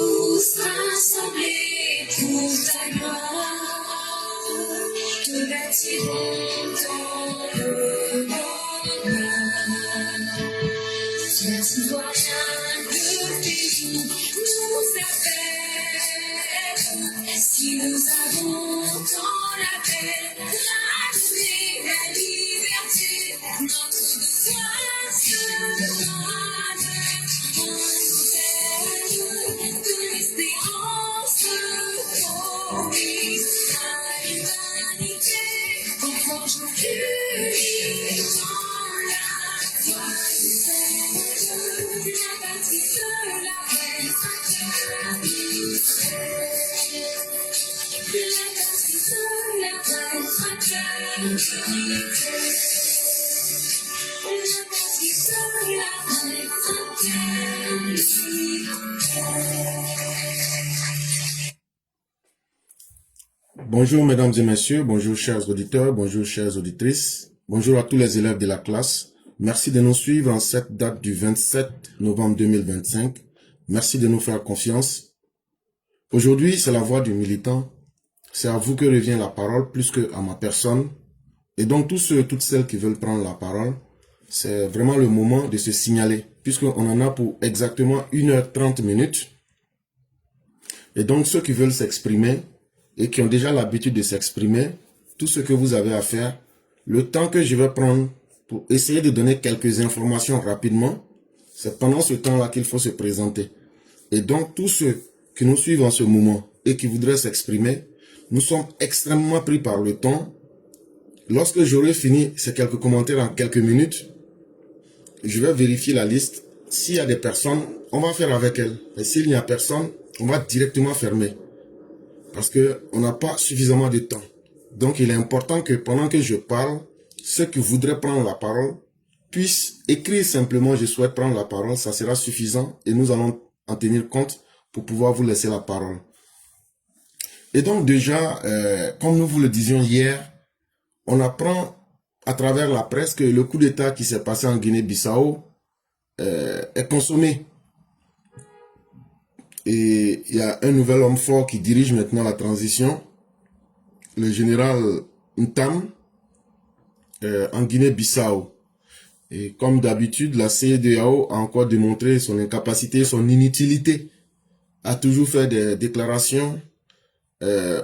tous rassemblés pour ta gloire, te bâtirons dans le bonheur. Viens si vois chaque pays nous appelle, si nous avons dans la paix, la journée, la liberté, notre devoir se demande. De l'espérance promise à l'humanité, enfant unis dans la joie du Seigneur, la bâtie de la reine fraternité, la bâtie de la reine fraternité, la bâtie de la reine fraternité. Bonjour mesdames et messieurs, bonjour chers auditeurs, bonjour chères auditrices, bonjour à tous les élèves de la classe. Merci de nous suivre en cette date du 27 novembre 2025. Merci de nous faire confiance. Aujourd'hui, c'est la voix du militant. C'est à vous que revient la parole plus que à ma personne. Et donc tous ceux et toutes celles qui veulent prendre la parole, c'est vraiment le moment de se signaler, puisqu'on en a pour exactement 1h30 minutes. Et donc ceux qui veulent s'exprimer, et qui ont déjà l'habitude de s'exprimer, tout ce que vous avez à faire, le temps que je vais prendre pour essayer de donner quelques informations rapidement, c'est pendant ce temps-là qu'il faut se présenter. Et donc, tous ceux qui nous suivent en ce moment et qui voudraient s'exprimer, nous sommes extrêmement pris par le temps. Lorsque j'aurai fini ces quelques commentaires en quelques minutes, je vais vérifier la liste. S'il y a des personnes, on va faire avec elles. Et s'il n'y a personne, on va directement fermer. Parce qu'on n'a pas suffisamment de temps. Donc, il est important que pendant que je parle, ceux qui voudraient prendre la parole puissent écrire simplement « Je souhaite prendre la parole ». Ça sera suffisant et nous allons en tenir compte pour pouvoir vous laisser la parole. Et donc déjà, comme nous vous le disions hier, on apprend à travers la presse que le coup d'État qui s'est passé en Guinée-Bissau est consommé. Et il y a un nouvel homme fort qui dirige maintenant la transition, le général Ntam, en Guinée-Bissau. Et comme d'habitude, la CEDEAO a encore démontré son incapacité, son inutilité, a toujours fait des déclarations.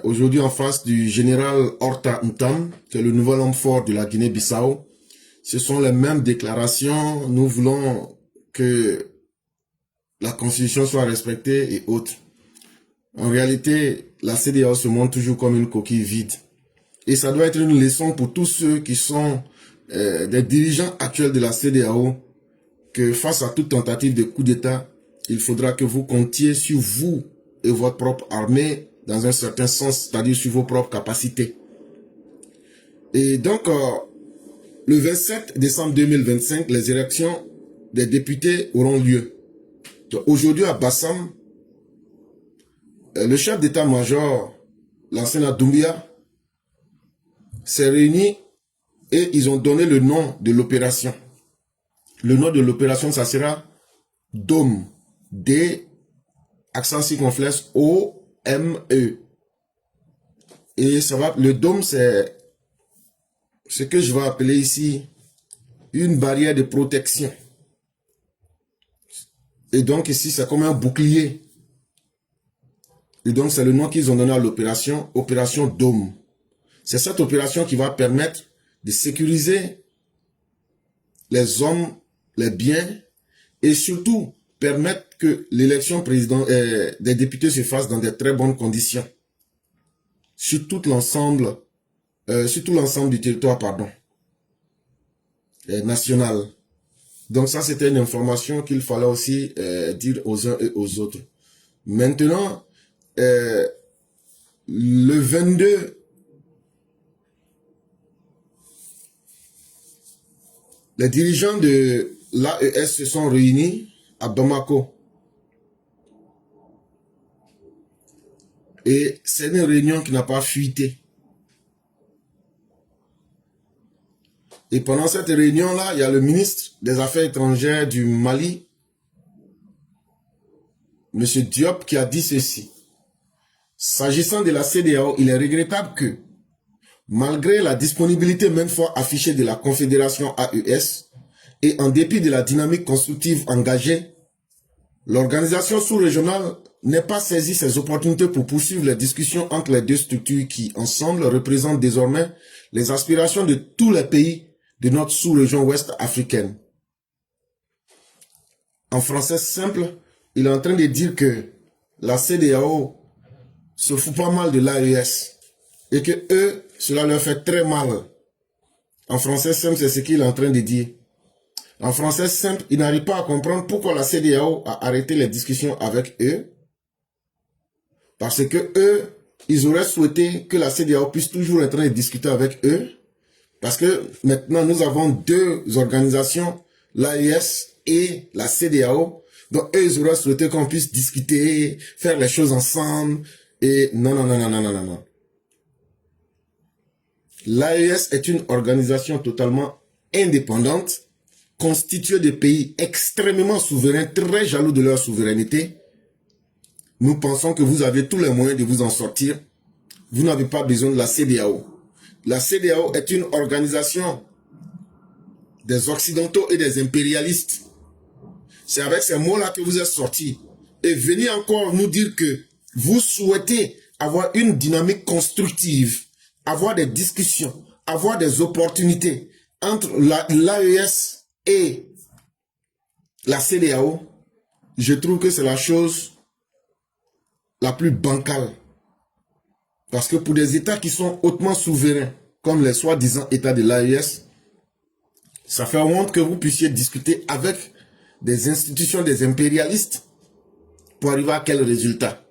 Aujourd'hui, en face du général Horta Ntam, qui est le nouvel homme fort de la Guinée-Bissau, ce sont les mêmes déclarations. Nous voulons que la constitution soit respectée et autres. En réalité, la CEDEAO se montre toujours comme une coquille vide. Et ça doit être une leçon pour tous ceux qui sont des dirigeants actuels de la CEDEAO, que face à toute tentative de coup d'État, il faudra que vous comptiez sur vous et votre propre armée, dans un certain sens, c'est-à-dire sur vos propres capacités. Et donc, le 27 décembre 2025, les élections des députés auront lieu. Aujourd'hui à Bassam, le chef d'état-major, l'ancien Doumbia, s'est réuni et ils ont donné le nom de l'opération. Le nom de l'opération, ça sera DOME. D, accent circonflexe, O-M-E. Et ça va, le DOME, c'est ce que je vais appeler ici une barrière de protection. Et donc ici, c'est comme un bouclier. Et donc, c'est le nom qu'ils ont donné à l'opération, opération DOME. C'est cette opération qui va permettre de sécuriser les hommes, les biens, et surtout permettre que l'élection des députés se fasse dans de très bonnes conditions. Sur tout l'ensemble du territoire, national. Donc ça, c'était une information qu'il fallait aussi dire aux uns et aux autres. Maintenant, le 22, les dirigeants de l'AES se sont réunis à Bamako. Et c'est une réunion qui n'a pas fuité. Et pendant cette réunion-là, il y a le ministre des Affaires étrangères du Mali, M. Diop, qui a dit ceci. S'agissant de la CEDEAO, il est regrettable que, malgré la disponibilité maintes fois affichée de la Confédération AES, et en dépit de la dynamique constructive engagée, l'organisation sous-régionale n'ait pas saisi ses opportunités pour poursuivre les discussions entre les deux structures qui, ensemble, représentent désormais les aspirations de tous les pays de notre sous-région ouest africaine. En français simple, il est en train de dire que la CEDEAO se fout pas mal de l'AES et que eux, cela leur fait très mal. En français simple, c'est ce qu'il est en train de dire. En français simple, il n'arrive pas à comprendre pourquoi la CEDEAO a arrêté les discussions avec eux. Parce que eux, ils auraient souhaité que la CEDEAO puisse toujours être en train de discuter avec eux. Parce que maintenant, nous avons deux organisations, l'AES et la CEDEAO. Donc, eux, ils auraient souhaité qu'on puisse discuter, faire les choses ensemble. Et non, non, non, non, non, non, non, non. L'AES est une organisation totalement indépendante, constituée de pays extrêmement souverains, très jaloux de leur souveraineté. Nous pensons que vous avez tous les moyens de vous en sortir. Vous n'avez pas besoin de la CEDEAO. La CEDEAO est une organisation des Occidentaux et des impérialistes. C'est avec ces mots-là que vous êtes sortis. Et venez encore nous dire que vous souhaitez avoir une dynamique constructive, avoir des discussions, avoir des opportunités entre l'AES et la CEDEAO. Je trouve que c'est la chose la plus bancale. Parce que pour des États qui sont hautement souverains, comme les soi-disant États de l'AES, ça fait honte que vous puissiez discuter avec des institutions des impérialistes pour arriver à quel résultat.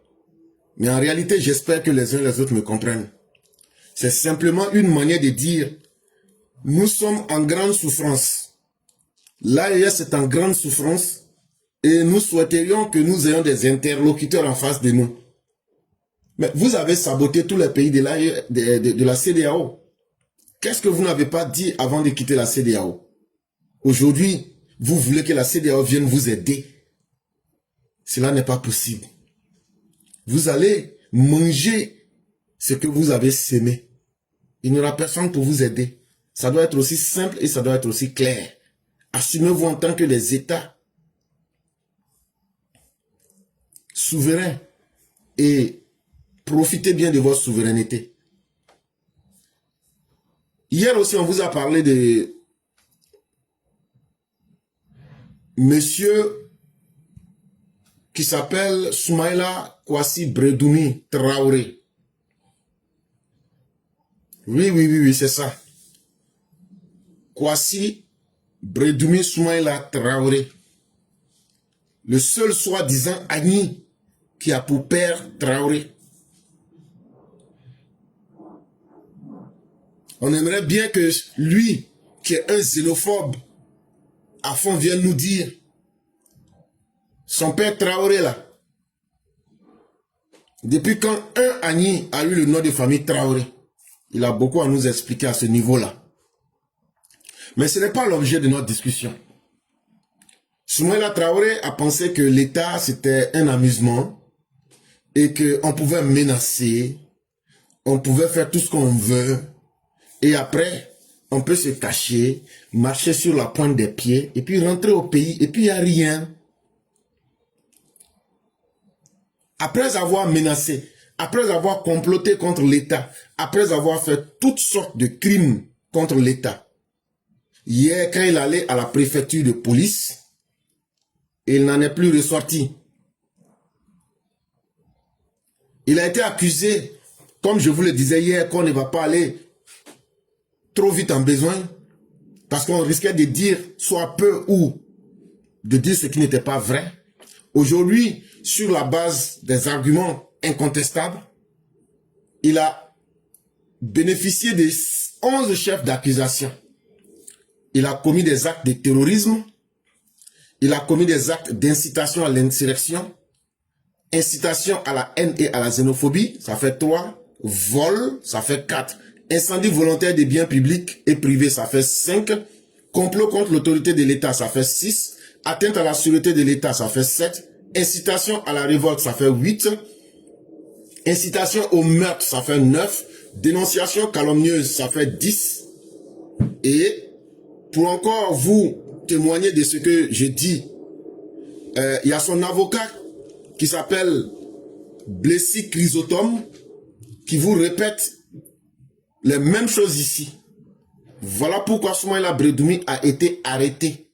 Mais en réalité, j'espère que les uns et les autres me comprennent. C'est simplement une manière de dire, nous sommes en grande souffrance. L'AES est en grande souffrance et nous souhaiterions que nous ayons des interlocuteurs en face de nous. Mais vous avez saboté tous les pays de la CEDEAO. Qu'est-ce que vous n'avez pas dit avant de quitter la CEDEAO? Aujourd'hui, vous voulez que la CEDEAO vienne vous aider. Cela n'est pas possible. Vous allez manger ce que vous avez sémé. Il n'y aura personne pour vous aider. Ça doit être aussi simple et ça doit être aussi clair. Assumez-vous en tant que des États souverains et profitez bien de votre souveraineté. Hier aussi, on vous a parlé de monsieur qui s'appelle Soumaïla Kouassi Bredoumi Traoré. Oui, c'est ça. Kouassi Bredoumi Soumaïla Traoré. Le seul soi-disant Agni qui a pour père Traoré. On aimerait bien que lui, qui est un xénophobe, à fond vienne nous dire, son père Traoré là, depuis quand un Agni a eu le nom de famille Traoré, il a beaucoup à nous expliquer à ce niveau-là. Mais ce n'est pas l'objet de notre discussion. Soumaïla Traoré a pensé que l'État c'était un amusement et qu'on pouvait menacer, on pouvait faire tout ce qu'on veut. Et après, on peut se cacher, marcher sur la pointe des pieds, et puis rentrer au pays, et puis il n'y a rien. Après avoir menacé, après avoir comploté contre l'État, après avoir fait toutes sortes de crimes contre l'État, hier, quand il allait à la préfecture de police, il n'en est plus ressorti. Il a été accusé, comme je vous le disais hier, qu'on ne va pas aller trop vite en besoin, parce qu'on risquait de dire soit peu ou de dire ce qui n'était pas vrai. Aujourd'hui, sur la base des arguments incontestables, il a bénéficié de 11 chefs d'accusation. Il a commis des actes de terrorisme, il a commis des actes d'incitation à l'insurrection, incitation à la haine et à la xénophobie, ça fait 3, vol, ça fait 4. Incendie volontaire des biens publics et privés, ça fait 5. Complot contre l'autorité de l'État, ça fait 6. Atteinte à la sûreté de l'État, ça fait 7. Incitation à la révolte, ça fait 8. Incitation au meurtre, ça fait 9. Dénonciation calomnieuse, ça fait 10. Et pour encore vous témoigner de ce que je dis, il y a son avocat qui s'appelle Blessy Chrysotome qui vous répète les mêmes choses ici. Voilà pourquoi Soumaïla Bredoumi a été arrêté.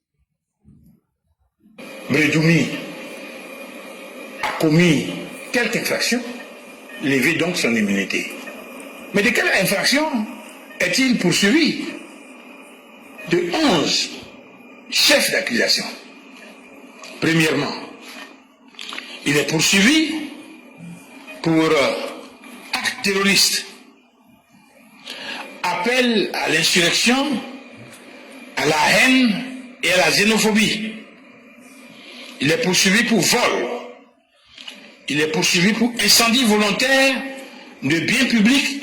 Bredoumi a commis quelque infraction, levez donc son immunité. Mais de quelle infraction est-il poursuivi? De 11 chefs d'accusation. Premièrement, il est poursuivi pour acte terroriste, appel à l'insurrection, à la haine et à la xénophobie. Il est poursuivi pour vol. Il est poursuivi pour incendie volontaire de biens publics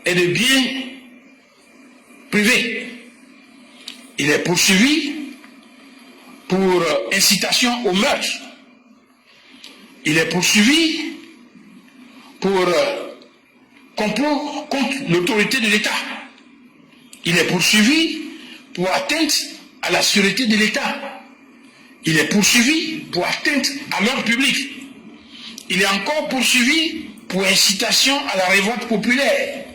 et de biens privés. Il est poursuivi pour incitation au meurtre. Il est poursuivi pour complot contre l'autorité de l'État. Il est poursuivi pour atteinte à la sûreté de l'État. Il est poursuivi pour atteinte à l'ordre public. Il est encore poursuivi pour incitation à la révolte populaire.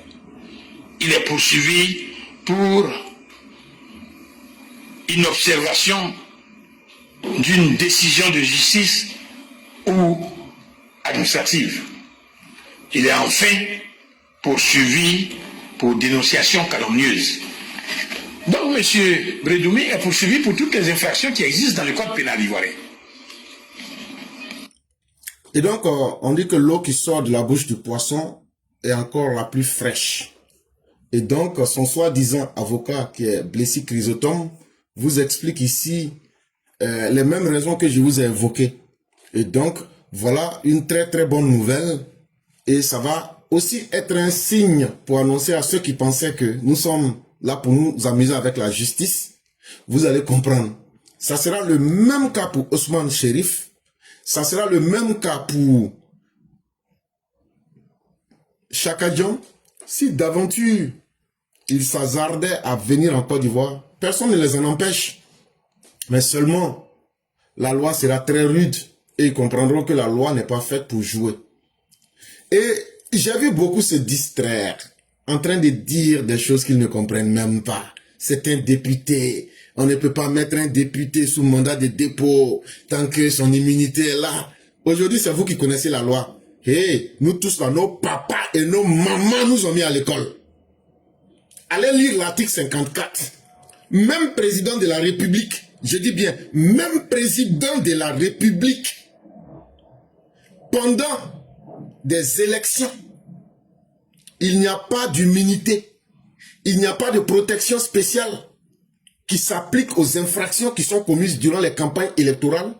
Il est poursuivi pour inobservation d'une décision de justice ou administrative. Il est enfin poursuivi pour dénonciation calomnieuse. Donc, M. Bredoumi est poursuivi pour toutes les infractions qui existent dans le code pénal ivoirien. Et donc, on dit que l'eau qui sort de la bouche du poisson est encore la plus fraîche. Et donc, son soi-disant avocat, qui est Blessy Chrysotome, vous explique ici les mêmes raisons que je vous ai évoquées. Et donc, voilà une très très bonne nouvelle. Et ça va aussi être un signe pour annoncer à ceux qui pensaient que nous sommes là pour nous amuser avec la justice. Vous allez comprendre. Ça sera le même cas pour Ousmane Chérif. Ça sera le même cas pour Chaka Diom. Si d'aventure ils s'hasardaient à venir en Côte d'Ivoire, personne ne les en empêche. Mais seulement, la loi sera très rude et ils comprendront que la loi n'est pas faite pour jouer. Et j'ai vu beaucoup se distraire en train de dire des choses qu'ils ne comprennent même pas. C'est un député. On ne peut pas mettre un député sous mandat de dépôt tant que son immunité est là. Aujourd'hui, c'est vous qui connaissez la loi. Hey, nous tous là, nos papas et nos mamans nous ont mis à l'école. Allez lire l'article 54. Même président de la République, je dis bien, même président de la République, pendant des élections, il n'y a pas d'immunité, il n'y a pas de protection spéciale qui s'applique aux infractions qui sont commises durant les campagnes électorales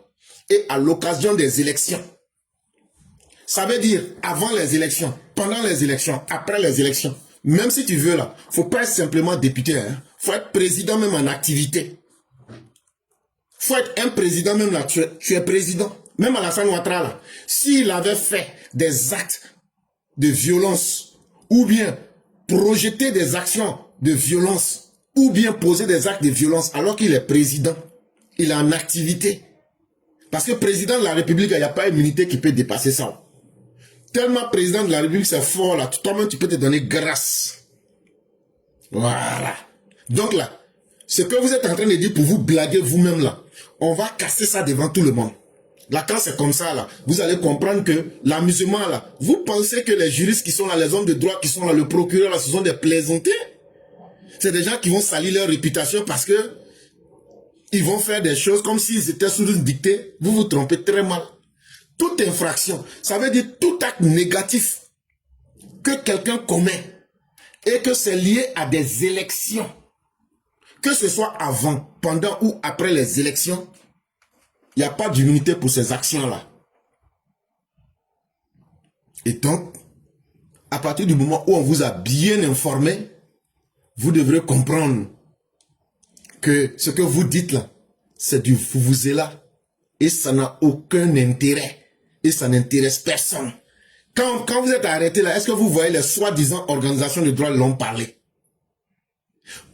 et à l'occasion des élections. Ça veut dire avant les élections, pendant les élections, après les élections. Même si tu veux là, faut pas être simplement député, hein. Faut être président même en activité. Faut être un président même là, tu es président. Même Alassane Ouattara là, s'il avait fait des actes de violence, ou bien projeter des actions de violence, ou bien poser des actes de violence alors qu'il est président, il est en activité. Parce que président de la République, il n'y a pas d'immunité qui peut dépasser ça. Tellement président de la République, c'est fort là, toi-même tu peux te donner grâce. Voilà. Donc là, ce que vous êtes en train de dire pour vous blaguer vous-même là, on va casser ça devant tout le monde. Là, quand c'est comme ça là, vous allez comprendre que l'amusement là, vous pensez que les juristes qui sont là, les hommes de droit qui sont là, le procureur là, ce sont des plaisantés. C'est des gens qui vont salir leur réputation parce que ils vont faire des choses comme s'ils étaient sous une dictée. Vous vous trompez très mal. Toute infraction, ça veut dire tout acte négatif que quelqu'un commet et que c'est lié à des élections. Que ce soit avant, pendant ou après les élections, il n'y a pas d'immunité pour ces actions-là. Et donc, à partir du moment où on vous a bien informé, vous devrez comprendre que ce que vous dites là, c'est du vuvuzela. Et ça n'a aucun intérêt. Et ça n'intéresse personne. Quand vous êtes arrêté là, est-ce que vous voyez les soi-disant organisations de droits de l'homme parler?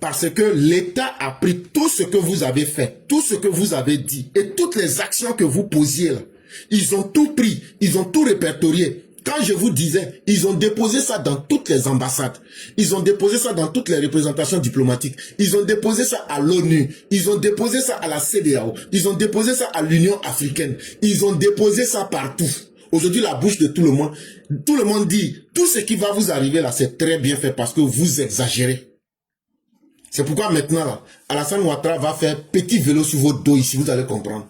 Parce que l'État a pris tout ce que vous avez fait, tout ce que vous avez dit et toutes les actions que vous posiez là. Ils ont tout pris, ils ont tout répertorié. Quand je vous disais, ils ont déposé ça dans toutes les ambassades. Ils ont déposé ça dans toutes les représentations diplomatiques. Ils ont déposé ça à l'ONU. Ils ont déposé ça à la CEDEAO. Ils ont déposé ça à l'Union africaine. Ils ont déposé ça partout. Aujourd'hui, la bouche de tout le monde dit, tout ce qui va vous arriver là, c'est très bien fait parce que vous exagérez. C'est pourquoi maintenant, là, Alassane Ouattara va faire petit vélo sur votre dos ici, vous allez comprendre.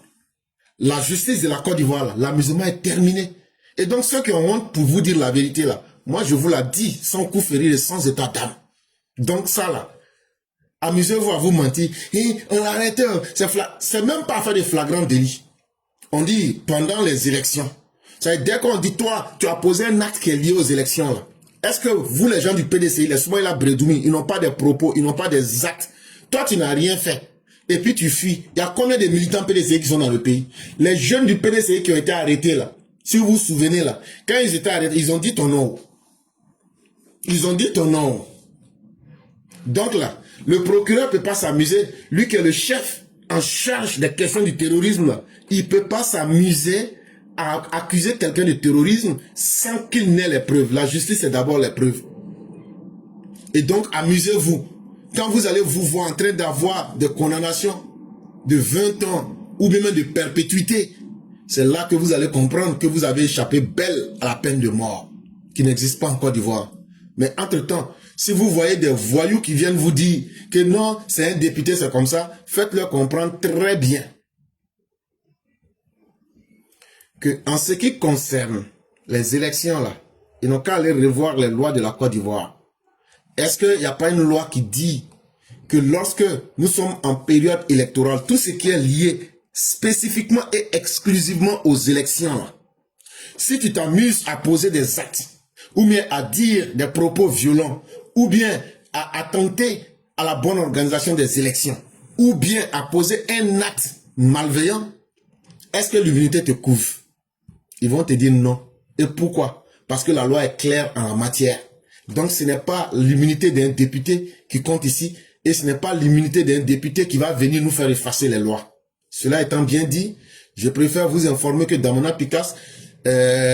La justice de la Côte d'Ivoire, l'amusement est terminé. Et donc, ceux qui ont honte pour vous dire la vérité, là, moi, je vous la dis, sans coup férir et sans état d'âme. Donc, ça, là, amusez-vous à vous mentir. Et on l'arrête, c'est même pas faire des flagrants délits. On dit, pendant les élections. Dès qu'on dit, toi, tu as posé un acte qui est lié aux élections, là. Est-ce que vous, les gens du PDCI, les Soumaïla Bredoumi, ils n'ont pas des propos, ils n'ont pas des actes? Toi, tu n'as rien fait. Et puis tu fuis. Il y a combien de militants PDCI qui sont dans le pays? Les jeunes du PDCI qui ont été arrêtés là. Si vous vous souvenez là. Quand ils étaient arrêtés, ils ont dit ton nom. Ils ont dit ton nom. Donc là, le procureur ne peut pas s'amuser. Lui qui est le chef en charge des questions du terrorisme là. Il ne peut pas s'amuser à accuser quelqu'un de terrorisme sans qu'il n'ait les preuves. La justice, c'est d'abord les preuves. Et donc, amusez-vous. Quand vous allez vous voir en train d'avoir des condamnations de 20 ans ou même de perpétuité, c'est là que vous allez comprendre que vous avez échappé belle à la peine de mort, qui n'existe pas en Côte d'Ivoire. Mais entre-temps, si vous voyez des voyous qui viennent vous dire que non, c'est un député, c'est comme ça, faites-leur comprendre très bien que en ce qui concerne les élections là, ils n'ont qu'à aller revoir les lois de la Côte d'Ivoire. Est-ce qu'il n'y a pas une loi qui dit que lorsque nous sommes en période électorale, tout ce qui est lié spécifiquement et exclusivement aux élections là, si tu t'amuses à poser des actes, ou bien à dire des propos violents, ou bien à attenter à la bonne organisation des élections, ou bien à poser un acte malveillant, est-ce que l'immunité te couvre? Ils vont te dire non. Et pourquoi? Parce que la loi est claire en la matière. Donc ce n'est pas l'immunité d'un député qui compte ici, et ce n'est pas l'immunité d'un député qui va venir nous faire effacer les lois. Cela étant bien dit, je préfère vous informer que Damona Picasse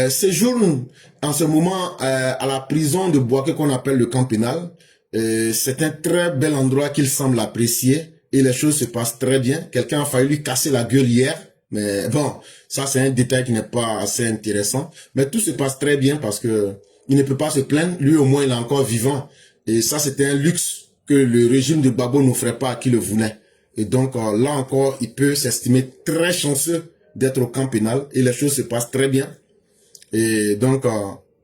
séjourne en ce moment à la prison de Boaké qu'on appelle le camp pénal. C'est un très bel endroit qu'il semble apprécier et les choses se passent très bien. Quelqu'un a failli lui casser la gueule hier. Mais bon, ça c'est un détail qui n'est pas assez intéressant. Mais tout se passe très bien parce que il ne peut pas se plaindre. Lui au moins il est encore vivant. Et ça c'était un luxe que le régime de Gbagbo n'offrait pas à qui le voulait. Et donc là encore, il peut s'estimer très chanceux d'être au camp pénal. Et les choses se passent très bien. Et donc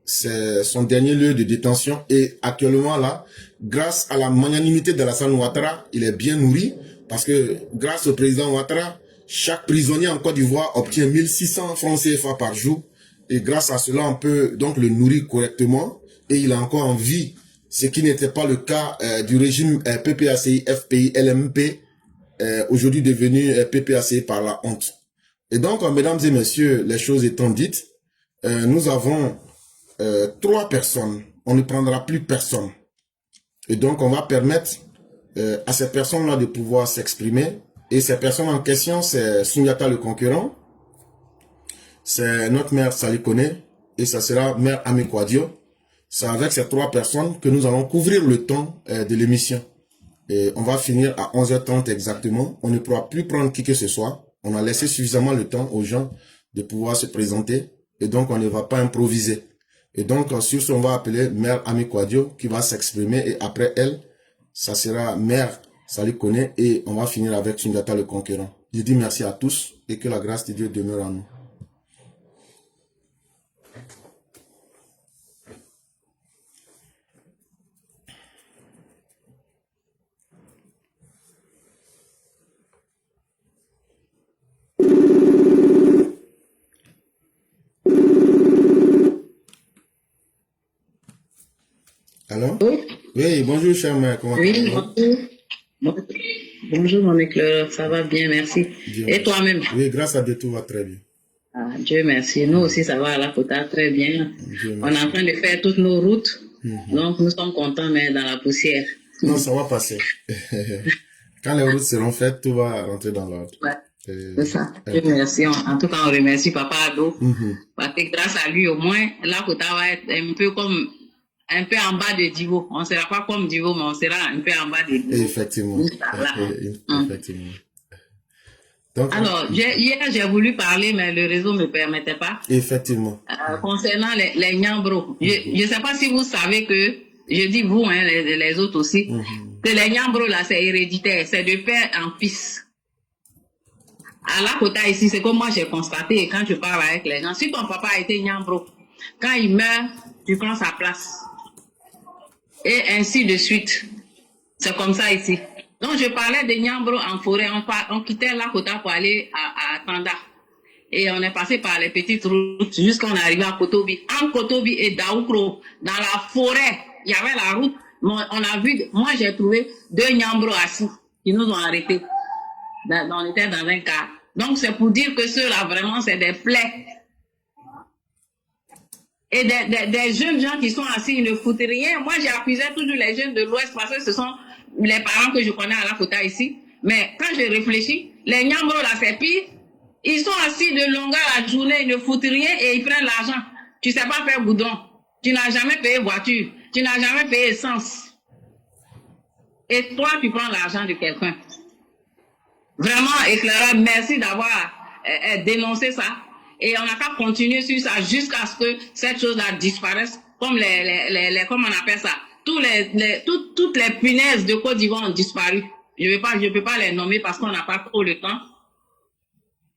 c'est son dernier lieu de détention. Et actuellement là, grâce à la magnanimité d'Alassane Ouattara, il est bien nourri. Parce que grâce au président Ouattara, chaque prisonnier en Côte d'Ivoire obtient 1600 francs CFA par jour. Et grâce à cela, on peut donc le nourrir correctement. Et il a encore en vie, ce qui n'était pas le cas du régime PPACI, FPI, LMP, aujourd'hui devenu PPACI par la honte. Et donc, mesdames et messieurs, les choses étant dites, nous avons 3 personnes. On ne prendra plus personne. Et donc, on va permettre à ces personnes-là de pouvoir s'exprimer. Et ces personnes en question, c'est Soundiata le concurrent, c'est notre maire Sali Kone, et ça sera maire Ami Kouadio. C'est avec ces 3 personnes que nous allons couvrir le temps de l'émission. Et on va finir à 11h30 exactement. On ne pourra plus prendre qui que ce soit. On a laissé suffisamment le temps aux gens de pouvoir se présenter. Et donc, on ne va pas improviser. Et donc, sur ce, on va appeler maire Ami Kouadio qui va s'exprimer. Et après elle, ça sera maire Sali Kone et on va finir avec Soundiata le concurrent. Je dis merci à tous et que la grâce de Dieu demeure en nous. Allô? Oui, bonjour cher mère, comment Oui, allez-vous? bonjour. Bonjour, mon éclaireur. Ça va bien, merci. Dieu Et merci. toi-même? Oui, grâce à Dieu, tout va très bien. Ah, Dieu merci. Nous aussi, ça va à la Kota très bien. Dieu On est merci. en train de faire toutes nos routes. Mhm. Donc, nous sommes contents, mais dans la poussière. Non, ça va passer. Quand les routes seront faites, tout va rentrer dans l'ordre. Ouais, Euh, c'est ça. Dieu merci. En tout cas, on remercie Papa Ado. mhm. Parce que grâce à lui, au moins, la Kota va être un peu en bas de Divo. On ne sera pas comme Divo, mais on sera un peu en bas de Divo. Effectivement. Inch'Allah. Effectivement. Donc, Alors, hier, j'ai voulu parler, mais le réseau ne me permettait pas. effectivement. Concernant les Nyambro, je ne sais pas si vous savez que, je dis vous, hein, les autres aussi, que les Nyambro, là, c'est héréditaire, c'est de père en fils. À la Kota ici, c'est comme moi j'ai constaté, et quand je parle avec les gens, si ton papa a été Nyambro, quand il meurt, tu prends sa place. Et ainsi de suite. C'est comme ça ici. Donc, je parlais de Nyambro en forêt. On quittait la Kota pour aller à Tanda. Et on est passé par les petites routes jusqu'à on est arrivé à Kotobi. En Kotobi et Daoukro, dans la forêt, il y avait la route. On a vu, moi j'ai trouvé 2 Nyambro assis qui nous ont arrêtés. On était dans un car. Donc, c'est pour dire que ceux-là, vraiment, c'est des plaies. Et des jeunes gens qui sont assis, ils ne foutent rien. Moi, j'accusais toujours les jeunes de l'Ouest parce que ce sont les parents que je connais à la Kota ici. Mais quand je réfléchis, les Nyambro là, c'est pire. Ils sont assis de longueur la journée, ils ne foutent rien et ils prennent l'argent. Tu sais pas faire boudon. Tu n'as jamais payé voiture. Tu n'as jamais payé essence. Et toi, tu prends l'argent de quelqu'un. Vraiment, éclaireur, merci d'avoir dénoncé ça. Et on n'a qu'à continuer sur ça jusqu'à ce que cette chose-là disparaisse, comme comment on appelle ça, toutes les punaises de Côte d'Ivoire ont disparu. Je peux pas les nommer parce qu'on n'a pas trop le temps.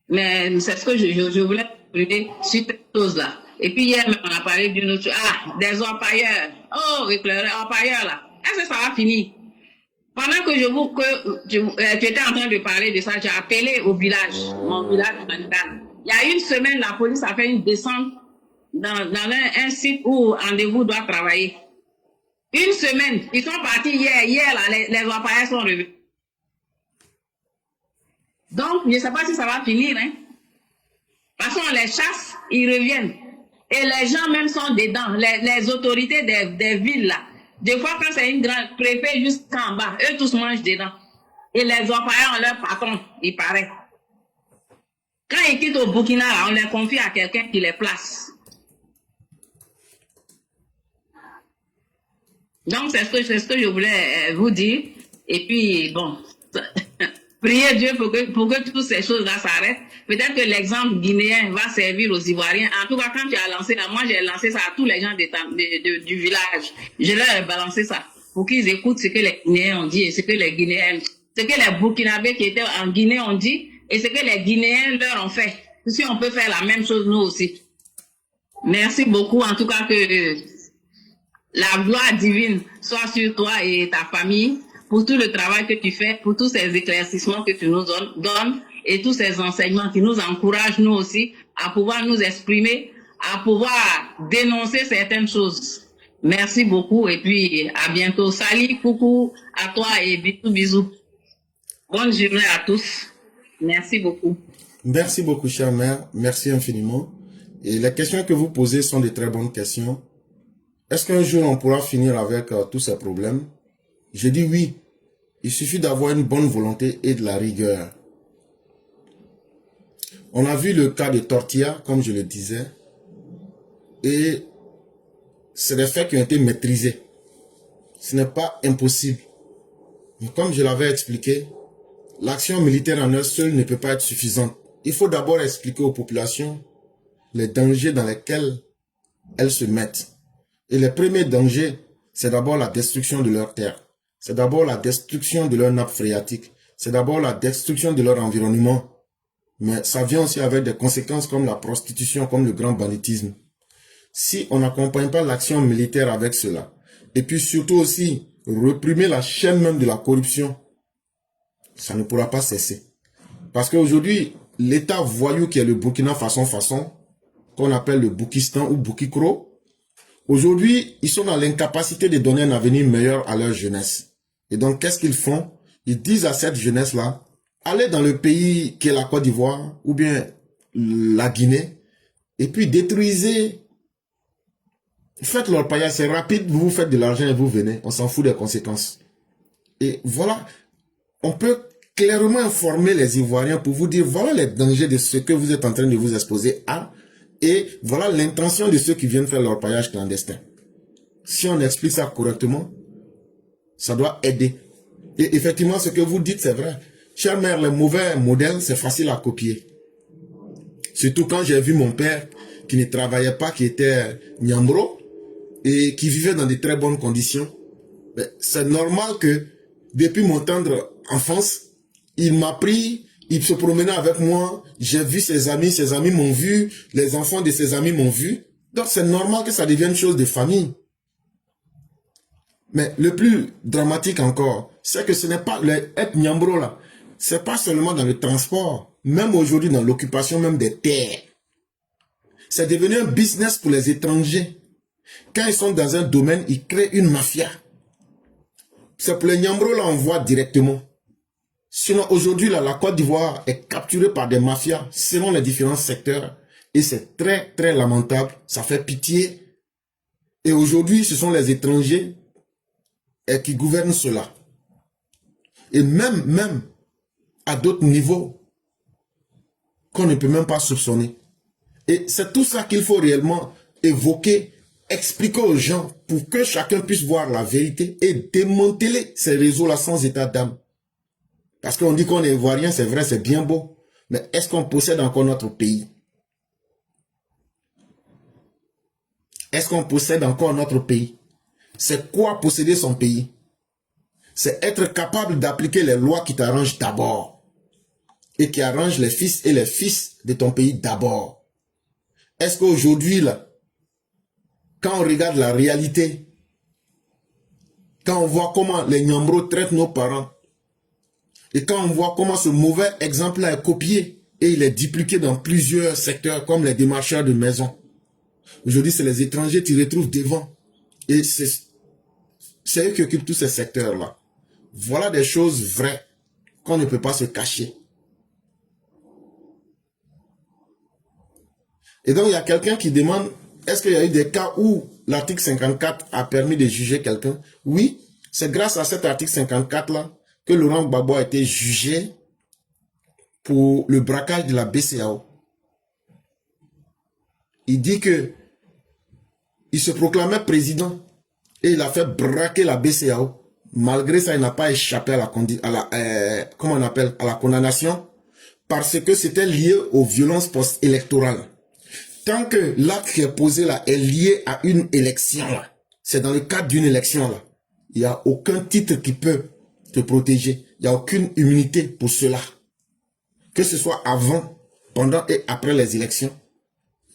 Mais c'est ce que je voulais brûler sur cette chose-là. Et puis hier, on a parlé d'une autre chose. Ah, des orpailleurs. Oh, éclaireur, orpailleurs là. Est-ce que ça va finir? Pendant que tu étais en train de parler de ça, j'ai appelé au village, mon village natal. Il y a une semaine, la police a fait une descente dans un site où rendez-vous doit travailler. Une semaine, ils sont partis hier. Hier, là, les orpailleurs sont revenus. Donc, je ne sais pas si ça va finir. Hein. Parce qu'on les chasse, ils reviennent. Et les gens même sont dedans. Les autorités des villes, là. Des fois, quand c'est une grande préfet jusqu'en bas, eux tous mangent dedans. Et les orpailleurs ont leur patron, il paraît. Quand ils quittent au Burkina, là, on les confie à quelqu'un qui les place. Donc, c'est ce que je voulais vous dire. Et puis, bon, priez Dieu pour que toutes ces choses-là s'arrêtent. Peut-être que l'exemple guinéen va servir aux Ivoiriens. En tout cas, quand tu as lancé là, moi j'ai lancé ça à tous les gens du village. Je leur ai balancé ça pour qu'ils écoutent ce que les Guinéens ont dit et ce que les Guinéens, ce que les Burkinabés qui étaient en Guinée ont dit et ce que les Guinéens leur ont fait. Si on peut faire la même chose nous aussi. Merci beaucoup. En tout cas, que la gloire divine soit sur toi et ta famille pour tout le travail que tu fais, pour tous ces éclaircissements que tu nous donnes et tous ces enseignements qui nous encouragent, nous aussi, à pouvoir nous exprimer, à pouvoir dénoncer certaines choses. Merci beaucoup et puis à bientôt. Salut, coucou à toi et bisous, bisous. Bonne journée à tous. Merci beaucoup. Merci beaucoup, chère mère. Merci infiniment. Et les questions que vous posez sont de très bonnes questions. Est-ce qu'un jour on pourra finir avec tous ces problèmes? Je dis oui. Il suffit d'avoir une bonne volonté et de la rigueur. On a vu le cas de Tortilla, comme je le disais. Et c'est des faits qui ont été maîtrisés. Ce n'est pas impossible. Mais comme je l'avais expliqué, l'action militaire en elle seule ne peut pas être suffisante. Il faut d'abord expliquer aux populations les dangers dans lesquels elles se mettent. Et les premiers dangers, c'est d'abord la destruction de leurs terres. C'est d'abord la destruction de leur nappe phréatique. C'est d'abord la destruction de leur environnement. Mais ça vient aussi avec des conséquences comme la prostitution, comme le grand banditisme. Si on n'accompagne pas l'action militaire avec cela, et puis surtout aussi réprimer la chaîne même de la corruption, ça ne pourra pas cesser. Parce qu'aujourd'hui, l'État voyou qui est le Burkina façon, qu'on appelle le Boukistan ou Boukikro, aujourd'hui, ils sont dans l'incapacité de donner un avenir meilleur à leur jeunesse. Et donc, qu'est-ce qu'ils font? ils disent à cette jeunesse-là, allez dans le pays qui est la Côte d'Ivoire ou bien la Guinée et puis détruisez. Faites l'orpaillage, c'est rapide, vous faites de l'argent et vous venez. On s'en fout des conséquences. Et voilà, on peut clairement informer les Ivoiriens pour vous dire, voilà les dangers de ce que vous êtes en train de vous exposer à, et voilà l'intention de ceux qui viennent faire l'orpaillage clandestin. Si on explique ça correctement, ça doit aider. Et effectivement, ce que vous dites, c'est vrai. Chère mère, les mauvais modèles, c'est facile à copier. Surtout quand j'ai vu mon père qui ne travaillait pas, qui était Nyambro, et qui vivait dans de très bonnes conditions. C'est normal que depuis mon tendre enfance, il m'a pris, il se promenait avec moi, j'ai vu ses amis m'ont vu, les enfants de ses amis m'ont vu. Donc c'est normal que ça devienne chose de famille. Mais le plus dramatique encore, c'est que ce n'est pas être Nyambro là, c'est pas seulement dans le transport, même aujourd'hui dans l'occupation même des terres. C'est devenu un business pour les étrangers. Quand ils sont dans un domaine, ils créent une mafia. C'est pour les Nyambro là, on voit directement. Sinon, aujourd'hui, là, la Côte d'Ivoire est capturée par des mafias selon les différents secteurs. Et c'est très, très lamentable. Ça fait pitié. Et aujourd'hui, ce sont les étrangers qui gouvernent cela. Et même à d'autres niveaux qu'on ne peut même pas soupçonner. Et c'est tout ça qu'il faut réellement évoquer, expliquer aux gens pour que chacun puisse voir la vérité et démanteler ces réseaux-là sans état d'âme. Parce qu'on dit qu'on est ivoirien, c'est vrai, c'est bien beau. Mais est-ce qu'on possède encore notre pays? Est-ce qu'on possède encore notre pays? C'est quoi posséder son pays? C'est être capable d'appliquer les lois qui t'arrangent d'abord. Et qui arrangent les fils et les fils de ton pays d'abord. Est-ce qu'aujourd'hui, là, quand on regarde la réalité, quand on voit comment les Nyambro traitent nos parents, et quand on voit comment ce mauvais exemple-là est copié, et il est dupliqué dans plusieurs secteurs, comme les démarcheurs de maison. Aujourd'hui, c'est les étrangers qui retrouvent devant. Et c'est eux qui occupent tous ces secteurs-là. Voilà des choses vraies qu'on ne peut pas se cacher. Et donc, il y a quelqu'un qui demande, est-ce qu'il y a eu des cas où l'article 54 a permis de juger quelqu'un? Oui, c'est grâce à cet article 54-là que Laurent Gbagbo a été jugé pour le braquage de la BCEAO. Il dit que il se proclamait président et il a fait braquer la BCEAO. Malgré ça, il n'a pas échappé à la condamnation parce que c'était lié aux violences post-électorales. Tant que l'acte qui est posé là est lié à une élection, c'est dans le cadre d'une élection là, il n'y a aucun titre qui peut te protéger. Il n'y a aucune immunité pour cela. Que ce soit avant, pendant et après les élections,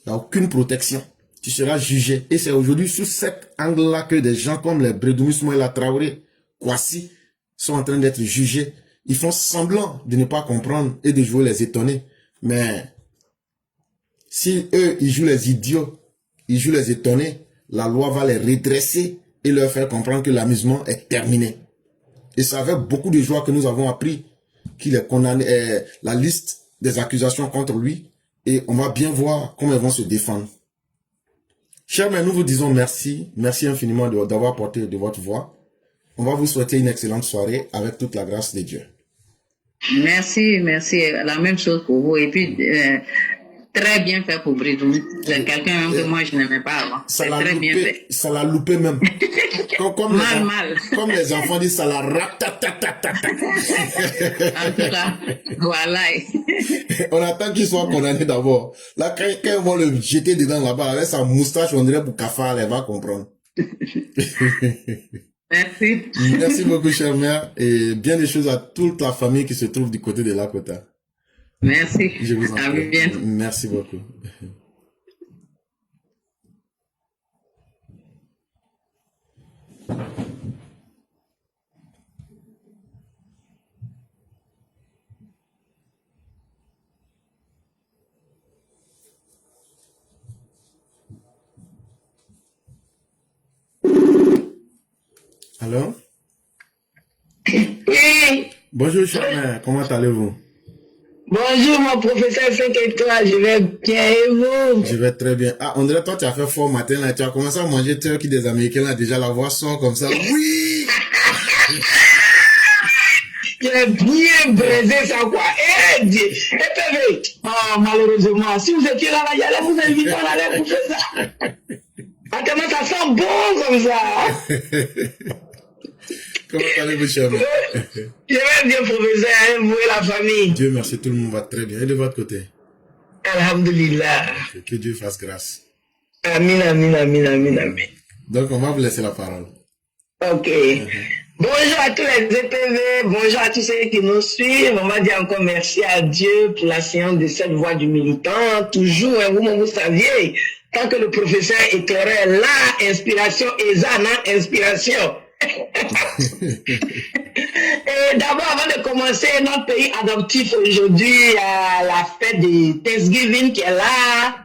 il n'y a aucune protection. Tu seras jugé. Et c'est aujourd'hui sous cet angle-là que des gens comme les Brédoumi Soumaïla Traoré, Kwasi, sont en train d'être jugés. Ils font semblant de ne pas comprendre et de jouer les étonnés. Mais si eux, ils jouent les idiots, ils jouent les étonnés, la loi va les redresser et leur faire comprendre que l'amusement est terminé. Et c'est avec beaucoup de joie que nous avons appris qu'il est condamné, la liste des accusations contre lui, et on va bien voir comment ils vont se défendre. Chers mères, nous vous disons merci, merci infiniment d'avoir porté de votre voix. On va vous souhaiter une excellente soirée avec toute la grâce de Dieu. Merci, la même chose pour vous. Et puis, très bien fait pour Brédoumi. C'est quelqu'un que moi je n'aimais pas avant. C'est très bien fait. Ça l'a loupé même. Mal. Comme les enfants disent, ça l'a ratatatata. En tout cas, voilà. On attend qu'il soit condamné d'abord. Là, quand ils vont le jeter dedans là-bas, avec sa moustache, on dirait pour cafard, elle va comprendre. Merci. Merci beaucoup, chère mère, et bien des choses à toute la famille qui se trouve du côté de Lakota. Merci. Je vous en À prie. bientôt. Merci beaucoup. Allô? Hey. Bonjour, cher mère, comment allez-vous? Bonjour mon professeur 5 étoiles, je vais bien et vous? Je vais très bien. Ah, on dirait toi, tu as fait fort matin, là, tu as commencé à manger turkey des Américains, là, déjà la voix sort comme ça. Oui! J'ai bien braisé ça quoi. Eh, Dieu. PV. Oh, malheureusement, si vous étiez là, j'allais vous inviter à aller pour faire ça. Attends, ça sent bon comme ça. Comment allez-vous, cher mère? Je vais bien professeur, vous et la famille. Dieu merci, tout le monde va très bien. Et de votre côté? Alhamdulillah. Que Dieu fasse grâce. Amin, amin, amin, amin, amin. Donc, on va vous laisser la parole. Ok. Bonjour à tous les EPV, bonjour à tous ceux qui nous suivent. On va dire encore merci à Dieu pour la séance de cette voix du militant. Toujours, vous saviez, tant que le professeur éclairait la inspiration et Zana inspiration. Et d'abord, avant de commencer, notre pays adoptif aujourd'hui, à la fête de Thanksgiving qui est là.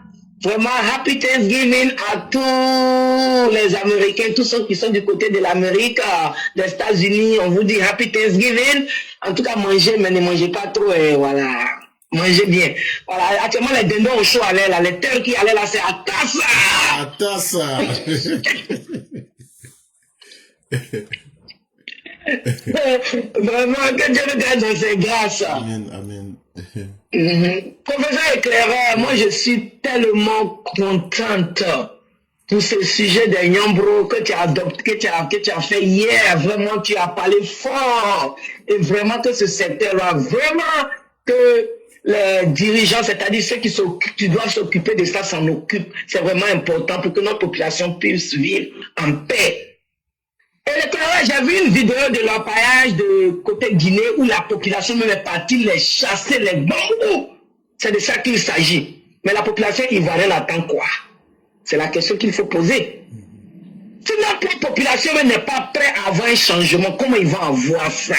Vraiment, happy Thanksgiving à tous les Américains, tous ceux qui sont du côté de l'Amérique, des États-Unis. On vous dit happy Thanksgiving. En tout cas, mangez, mais ne mangez pas trop, et voilà. Mangez bien. Voilà, actuellement, les dindons au chaud allaient là, les terres qui allaient là, c'est à Tassa. À Tassa. Vraiment, que Dieu nous garde dans ses grâces. Amen, amen. Professeur éclaireur, moi je suis tellement contente pour ce sujet des Nyambro que tu as adopté, que tu as fait hier. Vraiment, tu as parlé fort. Et vraiment que ce secteur-là, vraiment que les dirigeants, c'est-à-dire ceux qui doivent s'occuper de ça, s'en occupent. C'est vraiment important pour que notre population puisse vivre en paix. Et l'éclaireur, j'ai vu une vidéo de l'orpaillage de côté Guinée où la population même est partie les chasser, les bambous. C'est de ça qu'il s'agit. Mais la population ivoirienne attend quoi? C'est la question qu'il faut poser. Si notre population n'est pas prête à avoir un changement, comment ils vont avoir ça?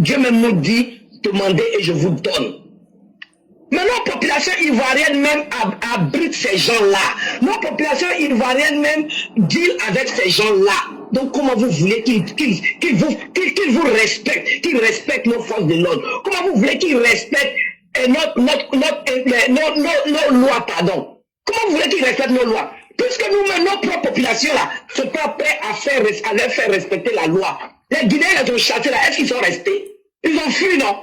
Dieu même nous dit, demandez et je vous donne. Mais notre population ivoirienne même abrite ces gens-là. Notre population ivoirienne même deal avec ces gens-là. Donc comment vous voulez qu'ils vous respectent, qu'ils respectent nos forces de l'ordre? Comment vous voulez qu'ils respectent nos lois, pardon? Comment vous voulez qu'ils respectent nos lois? Puisque nous-mêmes, notre propre population là, ne sont pas prêts à faire respecter la loi. Les Guinéens les ont chassés là, est-ce qu'ils sont restés? Ils ont fui, non?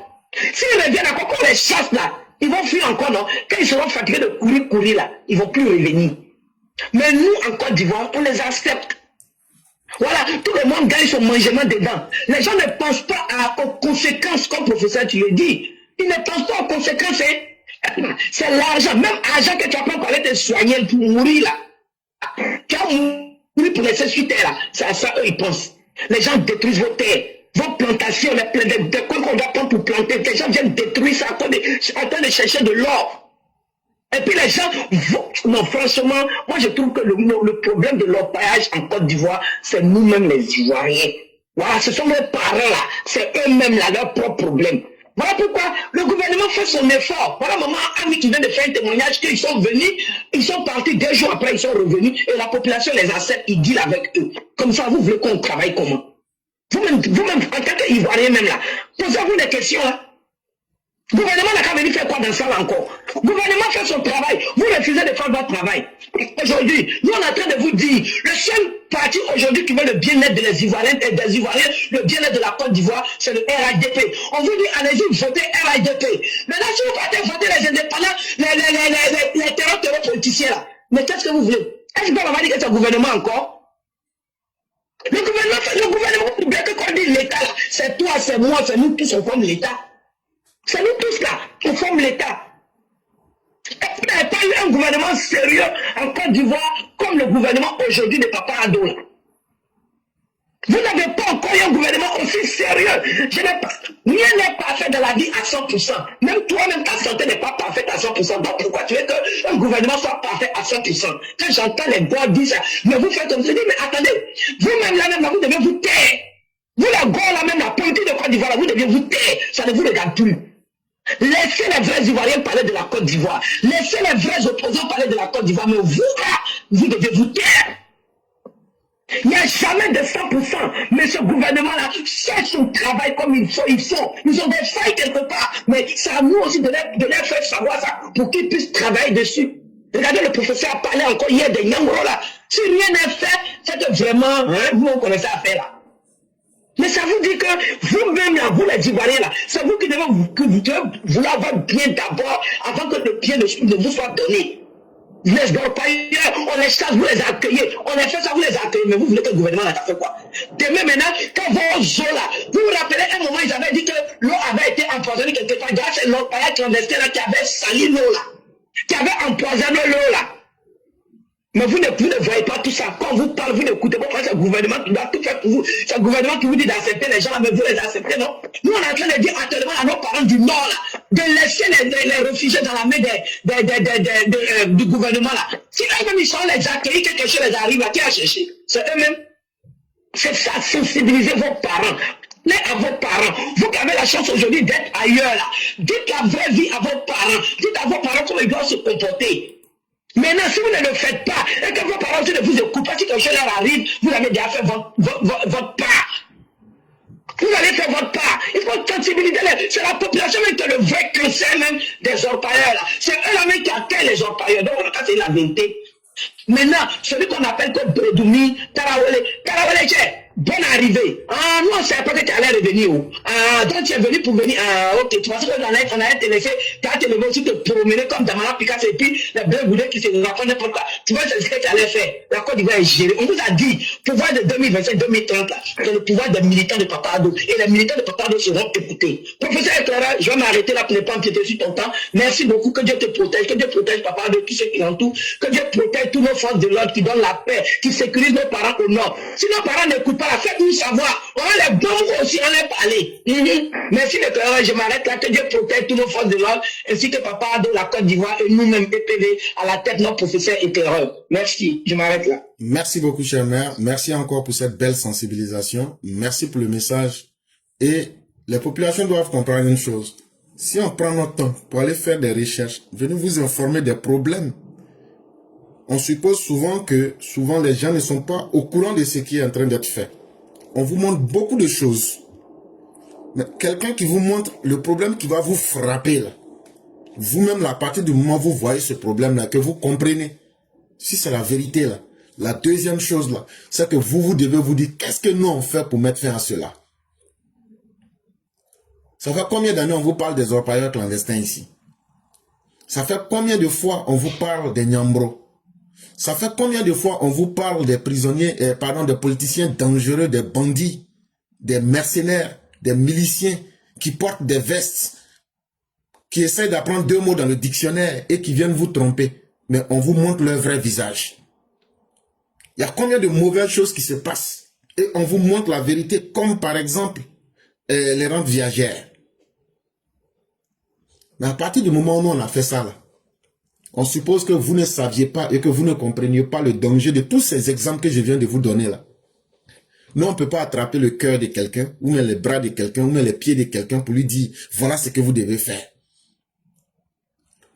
S'ils reviennent encore, qu'on les chasse là, ils vont fuir encore, non? Quand ils seront fatigués de courir là, ils ne vont plus revenir. Mais nous, en Côte d'Ivoire, on les accepte. Voilà, tout le monde gagne son mangement dedans. Les gens ne pensent pas aux conséquences, comme professeur tu le dis. Ils ne pensent pas aux conséquences. C'est l'argent, même argent que tu as pas pour aller te soigner, pour mourir là. Tu as mouru pour laisser sur terre là. C'est à ça eux ils pensent. Les gens détruisent vos terres, vos plantations, des coins qu'on doit prendre pour planter. Les gens viennent détruire ça en train de chercher de l'or. Et puis les gens vont... Non, franchement, moi je trouve que le problème de l'orpaillage en Côte d'Ivoire, c'est nous-mêmes les Ivoiriens. Voilà, ce sont les parents là, c'est eux-mêmes là, leur propre problème. Voilà pourquoi le gouvernement fait son effort. Voilà maman Ami qui vient de faire un témoignage qu'ils sont venus, ils sont partis 2 jours après, ils sont revenus et la population les accepte, ils dealent avec eux. Comme ça, vous voulez qu'on travaille comment? Vous-même, en tant qu'Ivoirien même là, posez-vous des questions là. Le gouvernement n'a qu'à venir faire quoi dans ça là encore? Le gouvernement fait son travail. Vous refusez de faire votre travail. Aujourd'hui, nous on est en train de vous dire, le seul parti aujourd'hui qui veut le bien-être des Ivoiriens et des Ivoiriens, le bien-être de la Côte d'Ivoire, c'est le RHDP. On vous dit, allez-y, votez RHDP. Maintenant, si vous partez voter les indépendants, les terreurs politiciens là, mais qu'est-ce que vous voulez? Est-ce qu'on va dire que c'est le gouvernement encore? Le gouvernement, bien que qu'on dit l'État là, c'est toi, c'est moi, c'est nous tous, on forme l'État. C'est nous tous là, on forme l'État. Vous n'avez pas eu un gouvernement sérieux en Côte d'Ivoire comme le gouvernement aujourd'hui de Papa Ado. Vous n'avez pas encore eu un gouvernement aussi sérieux. Rien n'est parfait dans la vie à 100%. Même toi-même, ta santé n'est pas parfaite à 100%. Donc pourquoi tu veux qu'un gouvernement soit parfait à 100%? Quand j'entends les gars dire ça, mais vous faites comme ça, je dis, mais attendez, vous-même là-même, vous devez vous taire. Vous la gauche là-même, la politique de Côte d'Ivoire, vous devez vous taire. Ça ne vous regarde plus. Laissez les vrais Ivoiriens parler de la Côte d'Ivoire. Laissez les vrais opposants parler de la Côte d'Ivoire. Mais vous, là, vous devez vous taire. Il n'y a jamais de 100%. Mais ce gouvernement-là fait son travail comme il faut. Ils ont des failles quelque part. Mais c'est à nous aussi de leur faire savoir ça pour qu'ils puissent travailler dessus. Regardez, le professeur a parlé encore hier des Nyangoro là. Si rien n'est fait, c'est que vraiment, vous connaissez à faire là. Mais ça vous dit que vous-même là, vous les Ivoiriens là, c'est vous qui devez vouloir avoir bien d'abord avant que le bien ne vous soit donné. Les orpailleurs, on les chasse, vous les accueillez. On les fait ça, vous les accueillez. Mais vous voulez que le gouvernement n'a fait quoi? Demain maintenant, quand vos eaux là, vous vous rappelez, un moment, ils avaient dit que l'eau avait été empoisonnée quelque part grâce à l'orpailleur clandestin là qui avait sali l'eau là, qui avait empoisonné l'eau là. Mais vous ne voyez pas tout ça. Quand vous parlez, vous n'écoutez pas. C'est le gouvernement qui doit tout faire pour vous. C'est le gouvernement qui vous dit d'accepter les gens, mais vous les acceptez, non? Nous, on est en train de dire actuellement à nos parents du Nord, là, de laisser les réfugiés dans la main du gouvernement, là. Si eux-mêmes, ils sont les accueillis, quelque chose les arrive, à qui a cherché? C'est eux-mêmes. C'est ça, sensibiliser vos parents. À vos parents. Vous qui avez la chance aujourd'hui d'être ailleurs, là. Dites la vraie vie à vos parents. Dites à vos parents comment ils doivent se comporter. Maintenant, si vous ne le faites pas, et que vos parents ne vous écoutent pas, si quelque chose leur arrive, vous avez déjà fait votre part. Vous allez faire votre part. Il faut sensibiliser. C'est la population même qui est le vrai cancer même des orpailleurs là. C'est eux là même qui accueillent les orpailleurs. Donc, ça c'est la vérité. Maintenant, celui qu'on appelle comme Bredoumi, Tarawele, bonne arrivée. Ah, nous on ne savait pas que tu allais revenir. Ah, donc tu es venu pour venir. Ah, ok, tu penses qu'on allait te laisser, tu as te lever aussi te promener comme Damara Picasso et puis les bleus boudés qui se racontent n'importe quoi. Tu vois, c'est ce que tu allais faire. La Côte d'Ivoire est gérée. On vous a dit, pouvoir de 2025-2030 là, c'est le pouvoir des militants de Papa Ado. Et les militants de Papa Ado seront écoutés. Professeur Clara, je vais m'arrêter là pour ne pas empiéter sur ton temps. Merci beaucoup, que Dieu te protège, que Dieu protège Papa Ado, tous ceux qui l'entourent, que Dieu protège tous nos forces de l'ordre qui donnent la paix, qui sécurisent nos parents au nord. Si nos parents n'écoutent pas, faites-nous savoir. On va les bombes aussi, on les parler. Merci de Clara, je m'arrête là, que Dieu protège tous nos forces de l'ordre, ainsi que Papa Ado, la Côte d'Ivoire et nous-mêmes, EPV, à la tête de nos professeurs éclaireurs. Merci, je m'arrête là. Merci beaucoup, chère mère. Merci encore pour cette belle sensibilisation. Merci pour le message. Et les populations doivent comprendre une chose. Si on prend notre temps pour aller faire des recherches, venez vous informer des problèmes. On suppose souvent que les gens ne sont pas au courant de ce qui est en train d'être fait. On vous montre beaucoup de choses. Mais quelqu'un qui vous montre le problème qui va vous frapper là, vous-même, à partir du moment où vous voyez ce problème-là, que vous comprenez, si c'est la vérité là, la deuxième chose là, c'est que vous devez vous dire, qu'est-ce que nous on fait pour mettre fin à cela? Ça fait combien d'années on vous parle des orpailleurs clandestins ici? Ça fait combien de fois on vous parle des Nyambro? Ça fait combien de fois on vous parle des prisonniers, des politiciens dangereux, des bandits, des mercenaires, des miliciens qui portent des vestes, qui essaient d'apprendre 2 mots dans le dictionnaire et qui viennent vous tromper. Mais on vous montre leur vrai visage. Il y a combien de mauvaises choses qui se passent et on vous montre la vérité, comme par exemple les rentes viagères. Mais à partir du moment où on a fait ça là, on suppose que vous ne saviez pas et que vous ne compreniez pas le danger de tous ces exemples que je viens de vous donner là. Nous, on ne peut pas attraper le cœur de quelqu'un, ou même les bras de quelqu'un, ou même les pieds de quelqu'un pour lui dire, voilà ce que vous devez faire.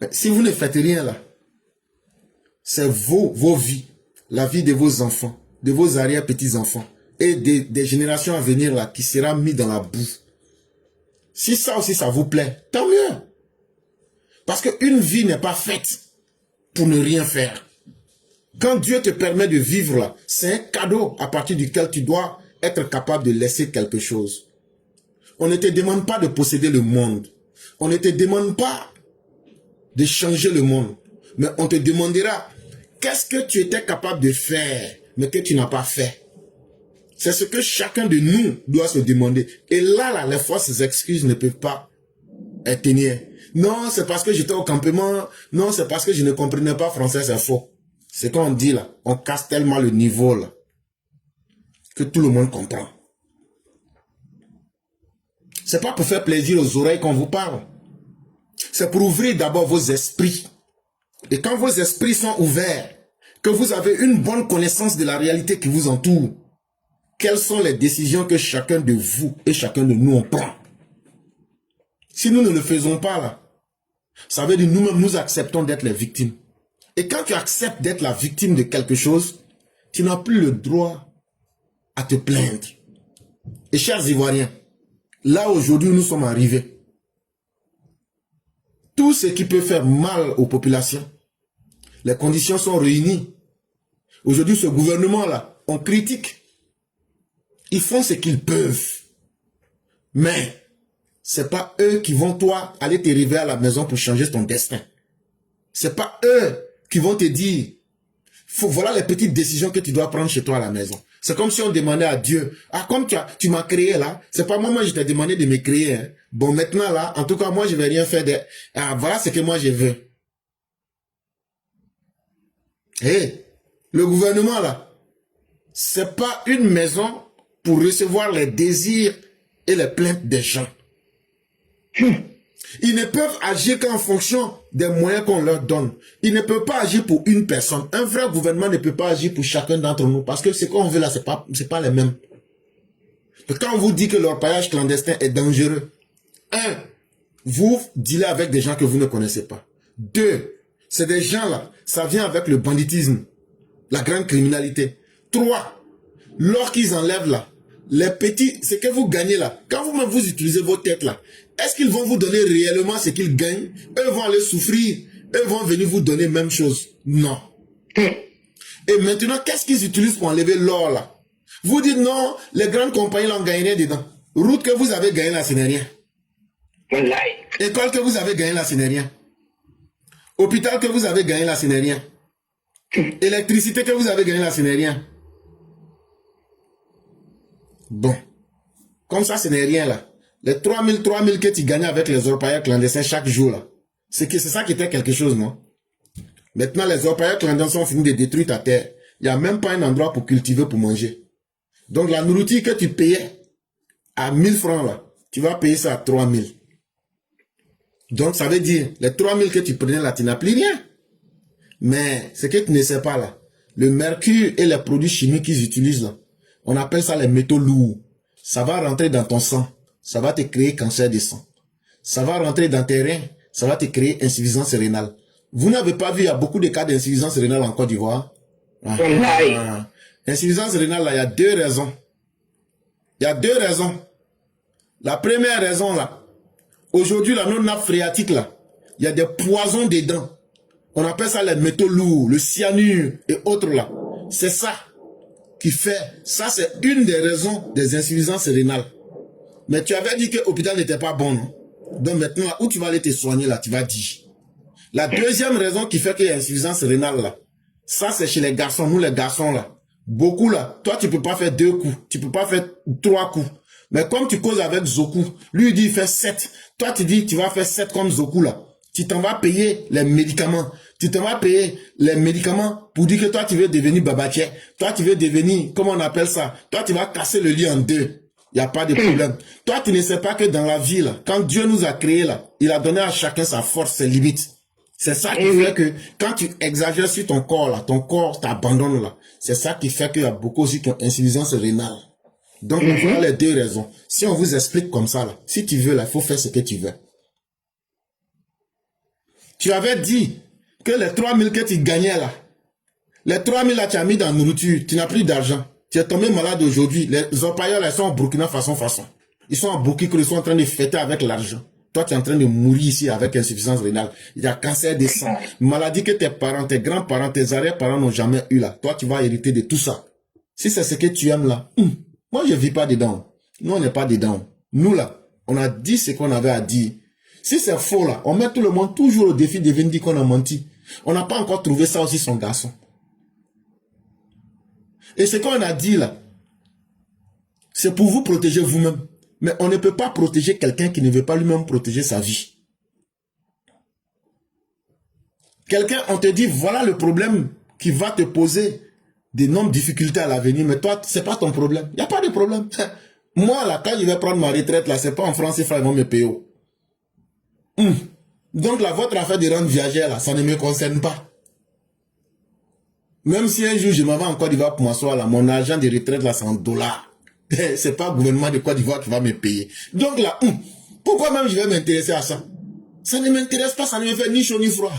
Mais si vous ne faites rien là, c'est vos vies, la vie de vos enfants, de vos arrière-petits-enfants, et des générations à venir là, qui sera mis dans la boue. Si ça aussi, ça vous plaît, tant mieux. Parce qu'une vie n'est pas faite pour ne rien faire. Quand Dieu te permet de vivre là, c'est un cadeau à partir duquel tu dois être capable de laisser quelque chose. On ne te demande pas de posséder le monde. On ne te demande pas de changer le monde. Mais on te demandera qu'est-ce que tu étais capable de faire, mais que tu n'as pas fait. C'est ce que chacun de nous doit se demander. Et là, les fausses excuses ne peuvent pas tenir. Non, c'est parce que j'étais au campement. Non, c'est parce que je ne comprenais pas français, c'est faux. C'est qu'on dit là, on casse tellement le niveau là, que tout le monde comprend. C'est pas pour faire plaisir aux oreilles qu'on vous parle. C'est pour ouvrir d'abord vos esprits. Et quand vos esprits sont ouverts, que vous avez une bonne connaissance de la réalité qui vous entoure, quelles sont les décisions que chacun de vous et chacun de nous on prend? Si nous ne le faisons pas là, ça veut dire nous-mêmes nous acceptons d'être les victimes. Et quand tu acceptes d'être la victime de quelque chose, tu n'as plus le droit à te plaindre. Et chers Ivoiriens, là aujourd'hui nous sommes arrivés. Tout ce qui peut faire mal aux populations, les conditions sont réunies. Aujourd'hui, ce gouvernement-là, on critique. Ils font ce qu'ils peuvent. Mais, c'est pas eux qui vont, toi, aller te réveiller à la maison pour changer ton destin. C'est pas eux qui vont te dire, voilà les petites décisions que tu dois prendre chez toi à la maison. C'est comme si on demandait à Dieu, ah, comme tu m'as créé là, c'est pas moi, je t'ai demandé de me créer. Hein. Bon, maintenant là, en tout cas, moi, je vais rien faire de... Ah, voilà ce que moi, je veux. Hé, le gouvernement là, c'est pas une maison pour recevoir les désirs et les plaintes des gens. Ils ne peuvent agir qu'en fonction des moyens qu'on leur donne. Ils ne peuvent pas agir pour une personne. Un vrai gouvernement ne peut pas agir pour chacun d'entre nous parce que ce qu'on veut là, c'est pas les mêmes. Quand on vous dit que l'orpaillage clandestin est dangereux, 1, vous dealez avec des gens que vous ne connaissez pas. 2, c'est des gens là, ça vient avec le banditisme, la grande criminalité. 3, l'or qu'ils enlèvent là, les petits, ce que vous gagnez là, quand vous-même vous utilisez vos têtes là, est-ce qu'ils vont vous donner réellement ce qu'ils gagnent? Eux vont aller souffrir, eux vont venir vous donner même chose. Non. Et maintenant, qu'est-ce qu'ils utilisent pour enlever l'or là? Vous dites non, les grandes compagnies l'ont gagné dedans. Route que vous avez gagné là, ce n'est rien. École que vous avez gagné là, ce n'est rien. Hôpital que vous avez gagné là, ce n'est rien. Électricité que vous avez gagné là, ce n'est rien. Bon. Comme ça, ce n'est rien là. Les 3000 que tu gagnais avec les orpailleurs clandestins chaque jour là. C'est ça qui était quelque chose, non? Maintenant, les orpailleurs clandestins sont finis de détruire ta terre. Il n'y a même pas un endroit pour cultiver, pour manger. Donc, la nourriture que tu payais à 1000 francs là, tu vas payer ça à 3000. Donc, ça veut dire, les 3000 que tu prenais là, tu n'as plus rien. Mais, ce que tu ne sais pas là, le mercure et les produits chimiques qu'ils utilisent là, on appelle ça les métaux lourds. Ça va rentrer dans ton sang. Ça va te créer cancer du sang. Ça va rentrer dans tes reins. Ça va te créer insuffisance rénale. Vous n'avez pas vu, il y a beaucoup de cas d'insuffisance rénale en Côte d'Ivoire. Insuffisance rénale, là, il y a 2 raisons. Il y a 2 raisons. La première raison, là, aujourd'hui, la nappe phréatique, là, il y a des poisons dedans. On appelle ça les métaux lourds, le cyanure et autres, là. C'est ça qui fait, ça c'est une des raisons des insuffisances rénales. Mais tu avais dit que l'hôpital n'était pas bon, non? Donc maintenant, où tu vas aller te soigner, là, tu vas dire. La deuxième raison qui fait qu'il y a insuffisance rénale, là, ça c'est chez les garçons, nous les garçons, là. Beaucoup, là, toi tu peux pas faire 2 coups, tu peux pas faire 3 coups. Mais comme tu causes avec Zoku, lui il dit il fait 7. Toi tu dis tu vas faire 7 comme Zoku, là. Tu t'en vas payer les médicaments. Tu t'en vas payer les médicaments pour dire que toi tu veux devenir babaché. Toi tu veux devenir, comment on appelle ça? Toi tu vas casser le lit en 2. Il n'y a pas de problème. Toi, tu ne sais pas que dans la vie, là, quand Dieu nous a créés, là, il a donné à chacun sa force, ses limites. C'est ça qui fait que quand tu exagères sur ton corps, là, ton corps t'abandonne, là. C'est ça qui fait qu'il y a beaucoup aussi qui ont insuffisance rénale. Donc, voilà les 2 raisons. Si on vous explique comme ça, là, si tu veux, là, il faut faire ce que tu veux. Tu avais dit que les 3000 que tu gagnais, là, les 3000 là, tu as mis dans la nourriture, tu n'as plus d'argent. Tu es tombé malade aujourd'hui. Les orpailleurs, là, ils sont en Burkina façon. Ils sont en Burkina, ils sont en train de fêter avec l'argent. Toi, tu es en train de mourir ici avec insuffisance rénale. Il y a cancer des sangs. Maladie que tes parents, tes grands-parents, tes arrière-parents n'ont jamais eu là. Toi, tu vas hériter de tout ça. Si c'est ce que tu aimes là, moi, je vis pas dedans. Nous, on n'est pas dedans. Nous, là, on a dit ce qu'on avait à dire. Si c'est faux, là, on met tout le monde toujours au défi de venir dire qu'on a menti. On n'a pas encore trouvé ça aussi, son garçon. Et ce qu'on a dit là, c'est pour vous protéger vous-même. Mais on ne peut pas protéger quelqu'un qui ne veut pas lui-même protéger sa vie. Quelqu'un, on te dit, voilà le problème qui va te poser d'énormes difficultés à l'avenir, mais toi, c'est pas ton problème. Il n'y a pas de problème. Moi, là, quand je vais prendre ma retraite, là, c'est pas en France, ils vont me payer. Donc, là, votre affaire de rendre viagère, là, ça ne me concerne pas. Même si un jour je m'en vais en Côte d'Ivoire pour m'asseoir là, mon argent de retraite là c'est en dollars. C'est pas le gouvernement de Côte d'Ivoire qui va me payer. Donc là, pourquoi même je vais m'intéresser à ça? Ça ne m'intéresse pas, ça ne me fait ni chaud ni froid.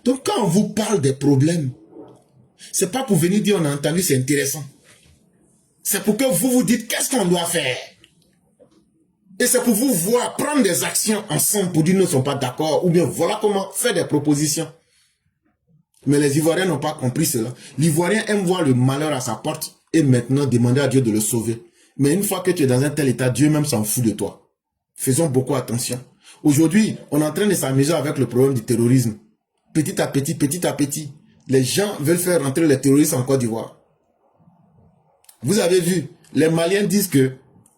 Donc quand on vous parle des problèmes, C'est pas pour venir dire on a entendu, c'est intéressant. C'est pour que vous vous dites qu'est-ce qu'on doit faire. Et c'est pour vous voir prendre des actions ensemble pour dire nous ne sommes pas d'accord. Ou bien voilà comment faire des propositions. Mais les Ivoiriens n'ont pas compris cela. L'Ivoirien aime voir le malheur à sa porte et maintenant demander à Dieu de le sauver. Mais une fois que tu es dans un tel état, Dieu même s'en fout de toi. Faisons beaucoup attention. Aujourd'hui, on est en train de s'amuser avec le problème du terrorisme. Petit à petit, les gens veulent faire rentrer les terroristes en Côte d'Ivoire. Vous avez vu, les Maliens disent que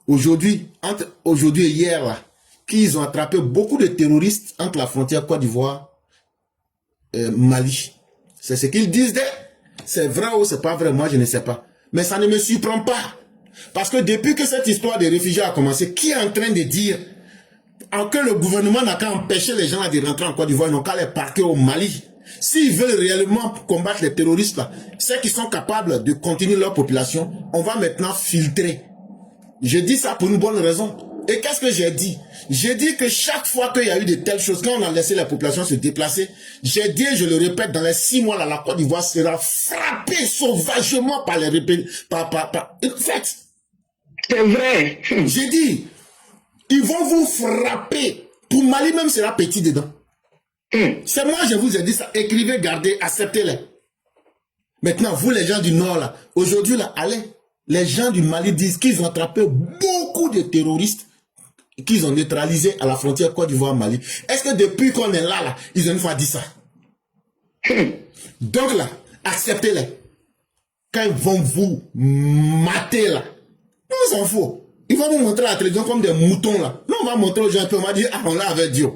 aujourd'hui, entre aujourd'hui et hier, là, qu'ils ont attrapé beaucoup de terroristes entre la frontière Côte d'Ivoire et Mali. C'est ce qu'ils disent. C'est vrai ou c'est pas vrai, moi je ne sais pas. Mais ça ne me surprend pas. Parce que depuis que cette histoire des réfugiés a commencé, qui est en train de dire que le gouvernement n'a qu'à empêcher les gens de rentrer en Côte d'Ivoire, ils n'ont qu'à les parquer au Mali. S'ils veulent réellement combattre les terroristes là, ceux qui sont capables de continuer leur population, on va maintenant filtrer. Je dis ça pour une bonne raison. Et qu'est-ce que j'ai dit? J'ai dit que chaque fois qu'il y a eu de telles choses, quand on a laissé la population se déplacer, j'ai dit, je le répète, dans les 6 mois là, la Côte d'Ivoire sera frappée sauvagement par les En fait, C'est vrai. j'ai dit, ils vont vous frapper. Pour Mali même sera petit dedans. C'est moi, je vous ai dit ça. Écrivez, gardez, acceptez-les. Maintenant, vous les gens du Nord là, aujourd'hui là, allez. Les gens du Mali disent qu'ils ont attrapé beaucoup de terroristes qu'ils ont neutralisés à la frontière Côte d'Ivoire-Mali. Est-ce que depuis qu'on est là, ils ont une fois dit ça? Donc là, acceptez-les. Quand ils vont vous mater là, on s'en fout. Ils vont vous montrer à la télévision comme des moutons là. Nous, on va montrer aux gens, on va dire, ah, on l'a avec Dieu.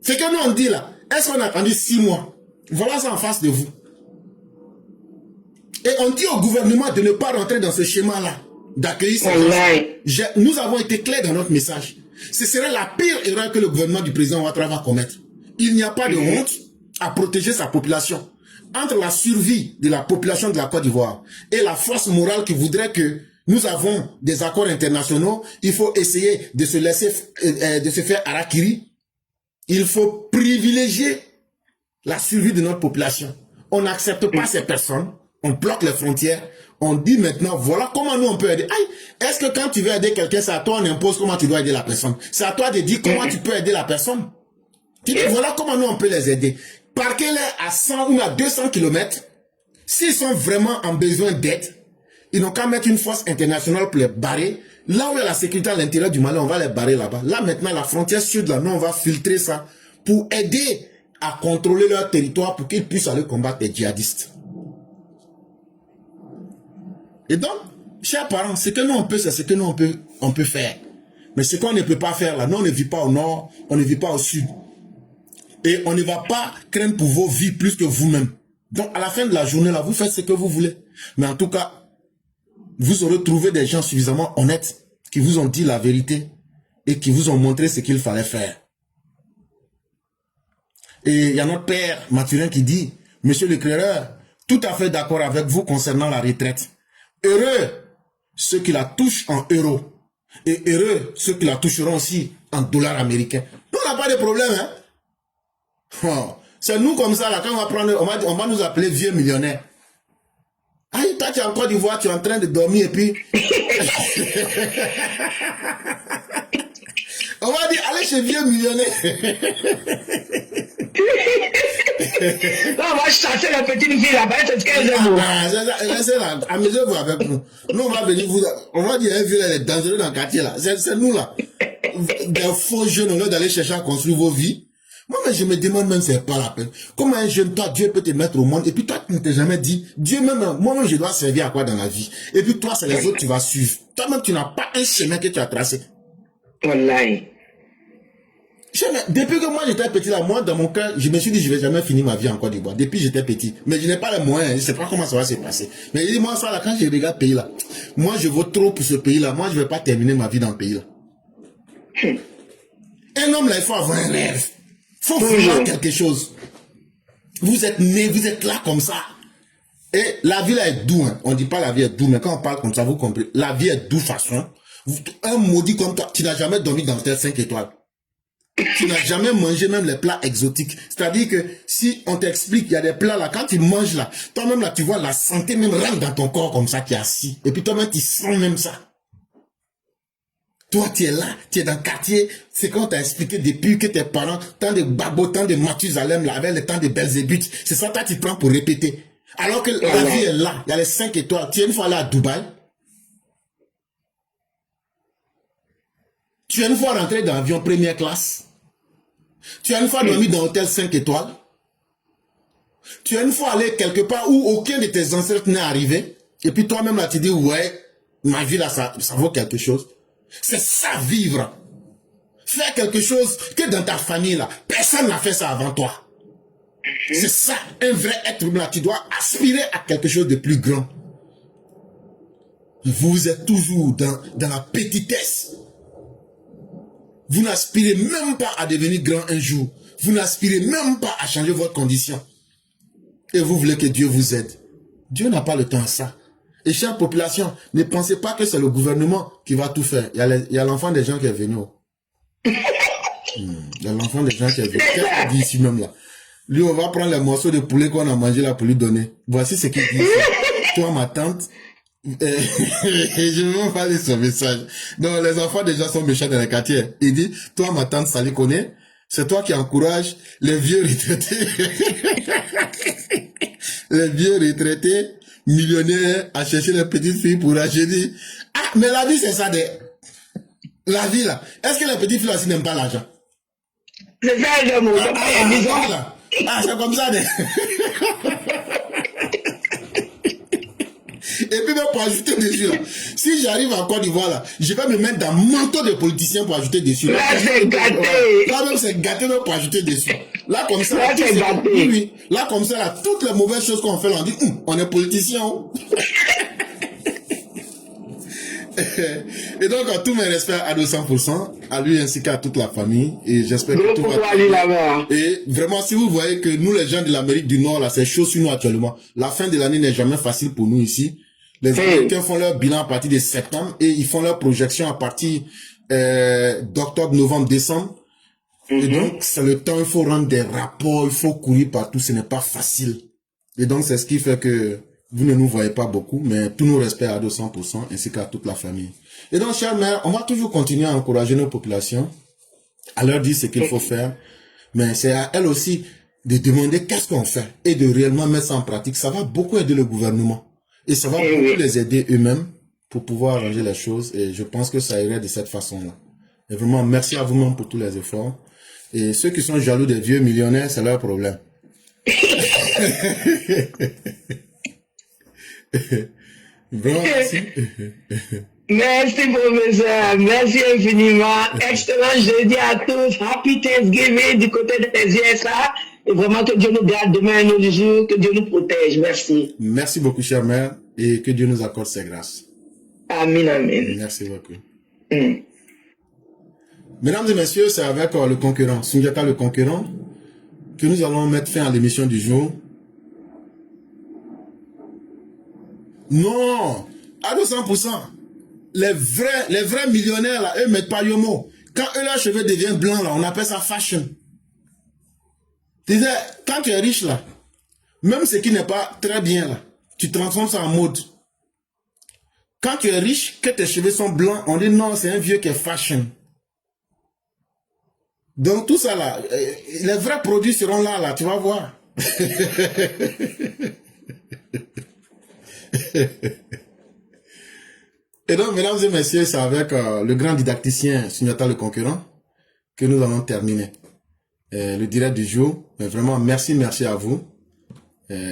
C'est que nous, on dit là, est-ce qu'on a attendu 6 mois? Voilà ça en face de vous. Et on dit au gouvernement de ne pas rentrer dans ce schéma-là, d'accueillir ces gens. Nous avons été clairs dans notre message. Ce serait la pire erreur que le gouvernement du président Ouattara va commettre. Il n'y a pas de honte à protéger sa population. Entre la survie de la population de la Côte d'Ivoire et la force morale qui voudrait que nous avons des accords internationaux, il faut essayer de se laisser, de se faire harakiri. Il faut privilégier la survie de notre population. On n'accepte pas ces personnes. On bloque les frontières. On dit maintenant, voilà comment nous on peut aider. Est-ce que quand tu veux aider quelqu'un, c'est à toi on impose comment tu dois aider la personne. C'est à toi de dire comment tu peux aider la personne. Tu dis, voilà comment nous on peut les aider. Parquez-les à 100 ou à 200 km. S'ils sont vraiment en besoin d'aide, ils n'ont qu'à mettre une force internationale pour les barrer. Là où il y a la sécurité à l'intérieur du Mali, on va les barrer là-bas. Là maintenant, la frontière sud, là, nous on va filtrer ça pour aider à contrôler leur territoire pour qu'ils puissent aller combattre les djihadistes. Et donc, chers parents, ce que nous on peut, c'est ce que nous on peut faire. Mais ce qu'on ne peut pas faire là, nous on ne vit pas au nord, on ne vit pas au sud. Et on ne va pas craindre pour vos vies plus que vous-même. Donc à la fin de la journée là, vous faites ce que vous voulez. Mais en tout cas, vous aurez trouvé des gens suffisamment honnêtes qui vous ont dit la vérité et qui vous ont montré ce qu'il fallait faire. Et il y a notre père Mathurin qui dit, monsieur le créateur, tout à fait d'accord avec vous concernant la retraite. Heureux ceux qui la touchent en euros. Et heureux ceux qui la toucheront aussi en dollars américains. Nous, on n'a pas de problème, hein. Oh, c'est nous comme ça, là, quand on va nous appeler vieux millionnaires. Ah, toi, tu es en Côte d'Ivoire, tu es en train de dormir et puis... on va dire, allez chez vieux millionnaire. Là, on va chasser la petite fille là-bas, c'est ce qu'elle aime. C'est là, amusez-vous avec nous. Nous, on va venir on va dire, un vieux, elle est dangereux dans le quartier là. C'est nous là. Des faux jeunes, au lieu d'aller chercher à construire vos vies. Moi, mais je me demande même, c'est pas la peine. Comment un jeune, toi, Dieu peut te mettre au monde, et puis toi, tu ne t'es jamais dit, Dieu même, moi-même, je dois servir à quoi dans la vie? Et puis toi, c'est les autres, tu vas suivre. Toi-même, tu n'as pas un chemin que tu as tracé. Wallahi. Depuis que moi, j'étais petit là, moi, dans mon cœur, je me suis dit, je vais jamais finir ma vie en Côte d'Ivoire. Depuis, j'étais petit. Mais je n'ai pas les moyens, je ne sais pas comment ça va se passer. Mais je dis, moi, ça, là, quand je regarde ce pays là, moi, je vaux trop pour ce pays là. Moi, je ne vais pas terminer ma vie dans le pays là. Un homme là, il faut avoir un rêve. Il faut vouloir quelque chose. Vous êtes né, vous êtes là comme ça. Et la vie là est douce. Hein. On ne dit pas la vie est douce, mais quand on parle comme ça, vous comprenez. La vie est douce façon. Un maudit comme toi, tu n'as jamais dormi dans tel 5 étoiles. Tu n'as jamais mangé même les plats exotiques. C'est-à-dire que si on t'explique, il y a des plats là, quand tu manges là, toi-même là, tu vois la santé même rentre dans ton corps comme ça, tu es assis. Et puis toi-même, tu sens même ça. Toi, tu es là, tu es dans le quartier. C'est quand on t'a expliqué depuis que tes parents, tant de Babo, tant de Mathusalem, là, avec le temps de Belzébuth. C'est ça, toi, tu prends pour répéter. Alors que la vie est là. Il y a les 5 étoiles. Tu es une fois allé à Dubaï. Tu es une fois rentré dans l'avion première classe. Tu as une fois dormi dans un hôtel 5 étoiles. Tu as une fois allé quelque part où aucun de tes ancêtres n'est arrivé. Et puis toi-même là, tu dis, ouais, ma vie là, ça vaut quelque chose. C'est ça, vivre. Faire quelque chose que dans ta famille là, personne n'a fait ça avant toi. C'est ça, un vrai être humain là. Tu dois aspirer à quelque chose de plus grand. Vous êtes toujours dans la petitesse. Vous n'aspirez même pas à devenir grand un jour. Vous n'aspirez même pas à changer votre condition. Et vous voulez que Dieu vous aide. Dieu n'a pas le temps à ça. Et chère population, ne pensez pas que c'est le gouvernement qui va tout faire. Il y a l'enfant des gens qui est venu. Il y a l'enfant des gens qui est venu. Qu'est-ce qu'il dit ici même là? Lui, on va prendre les morceaux de poulet qu'on a mangé là pour lui donner. Voici ce qu'il dit ici. Toi, ma tante, je ne veux pas lire son message. Donc, les enfants déjà sont méchants dans les quartiers. Il dit, toi, ma tante Sali connaît, c'est toi qui encourage les vieux retraités, les vieux retraités, millionnaires, à chercher les petites filles pour rajeunir. Ah, mais la vie, c'est ça la vie, là. Est-ce que les petites filles aussi n'aiment pas l'argent? C'est ça, le mot. C'est comme ça, Et puis même pour ajouter dessus là, si j'arrive en Côte d'Ivoire là, je vais me mettre dans un manteau de politiciens pour ajouter dessus. Là c'est gâté. Là même c'est gâté même pour ajouter dessus. Là comme ça, là c'est gâté. Oui. Là comme ça là, toutes les mauvaises choses qu'on fait là, on dit on est politicien. Et donc à tous mes respects à 200%, à lui ainsi qu'à toute la famille, et j'espère que tout va bien. Et vraiment si vous voyez que nous les gens de l'Amérique du Nord là, c'est chaud sur nous actuellement. La fin de l'année n'est jamais facile pour nous ici. Les Américains font leur bilan à partir de septembre et ils font leur projection à partir d'octobre, novembre, décembre. Et donc, c'est le temps, il faut rendre des rapports, il faut courir partout, ce n'est pas facile. Et donc, c'est ce qui fait que vous ne nous voyez pas beaucoup, mais tous nos respects à 200%, ainsi qu'à toute la famille. Et donc, chère mère, on va toujours continuer à encourager nos populations, à leur dire ce qu'il faut faire, mais c'est à elles aussi de demander qu'est-ce qu'on fait et de réellement mettre ça en pratique. Ça va beaucoup aider le gouvernement. Et ça va beaucoup les aider eux-mêmes pour pouvoir arranger les choses. Et je pense que ça irait de cette façon-là. Et vraiment, merci à vous-même pour tous les efforts. Et ceux qui sont jaloux des vieux millionnaires, c'est leur problème. Vraiment, merci. Merci, professeur. Merci infiniment. Excellent jeudi à tous. Happy Thanksgiving du côté des USA. Et vraiment que Dieu nous garde demain et nos jours, que Dieu nous protège. Merci. Merci beaucoup, chère mère, et que Dieu nous accorde ses grâces. Amen, amen. Merci beaucoup. Mesdames et messieurs, c'est avec le concurrent, Sundiata le concurrent, que nous allons mettre fin à l'émission du jour. Non, à 200%. Les vrais millionnaires, là, eux mettent pas Yomo. Quand eux, leurs cheveux deviennent blancs, là, on appelle ça fashion. Quand tu es riche, là, même ce qui n'est pas très bien, là, tu transformes ça en mode. Quand tu es riche, que tes cheveux sont blancs, on dit non, c'est un vieux qui est fashion. Donc tout ça, là, les vrais produits seront là, là, tu vas voir. Et donc, mesdames et messieurs, c'est avec le grand didacticien Sundiata le concurrent que nous allons terminer le direct du jour. Mais vraiment, merci à vous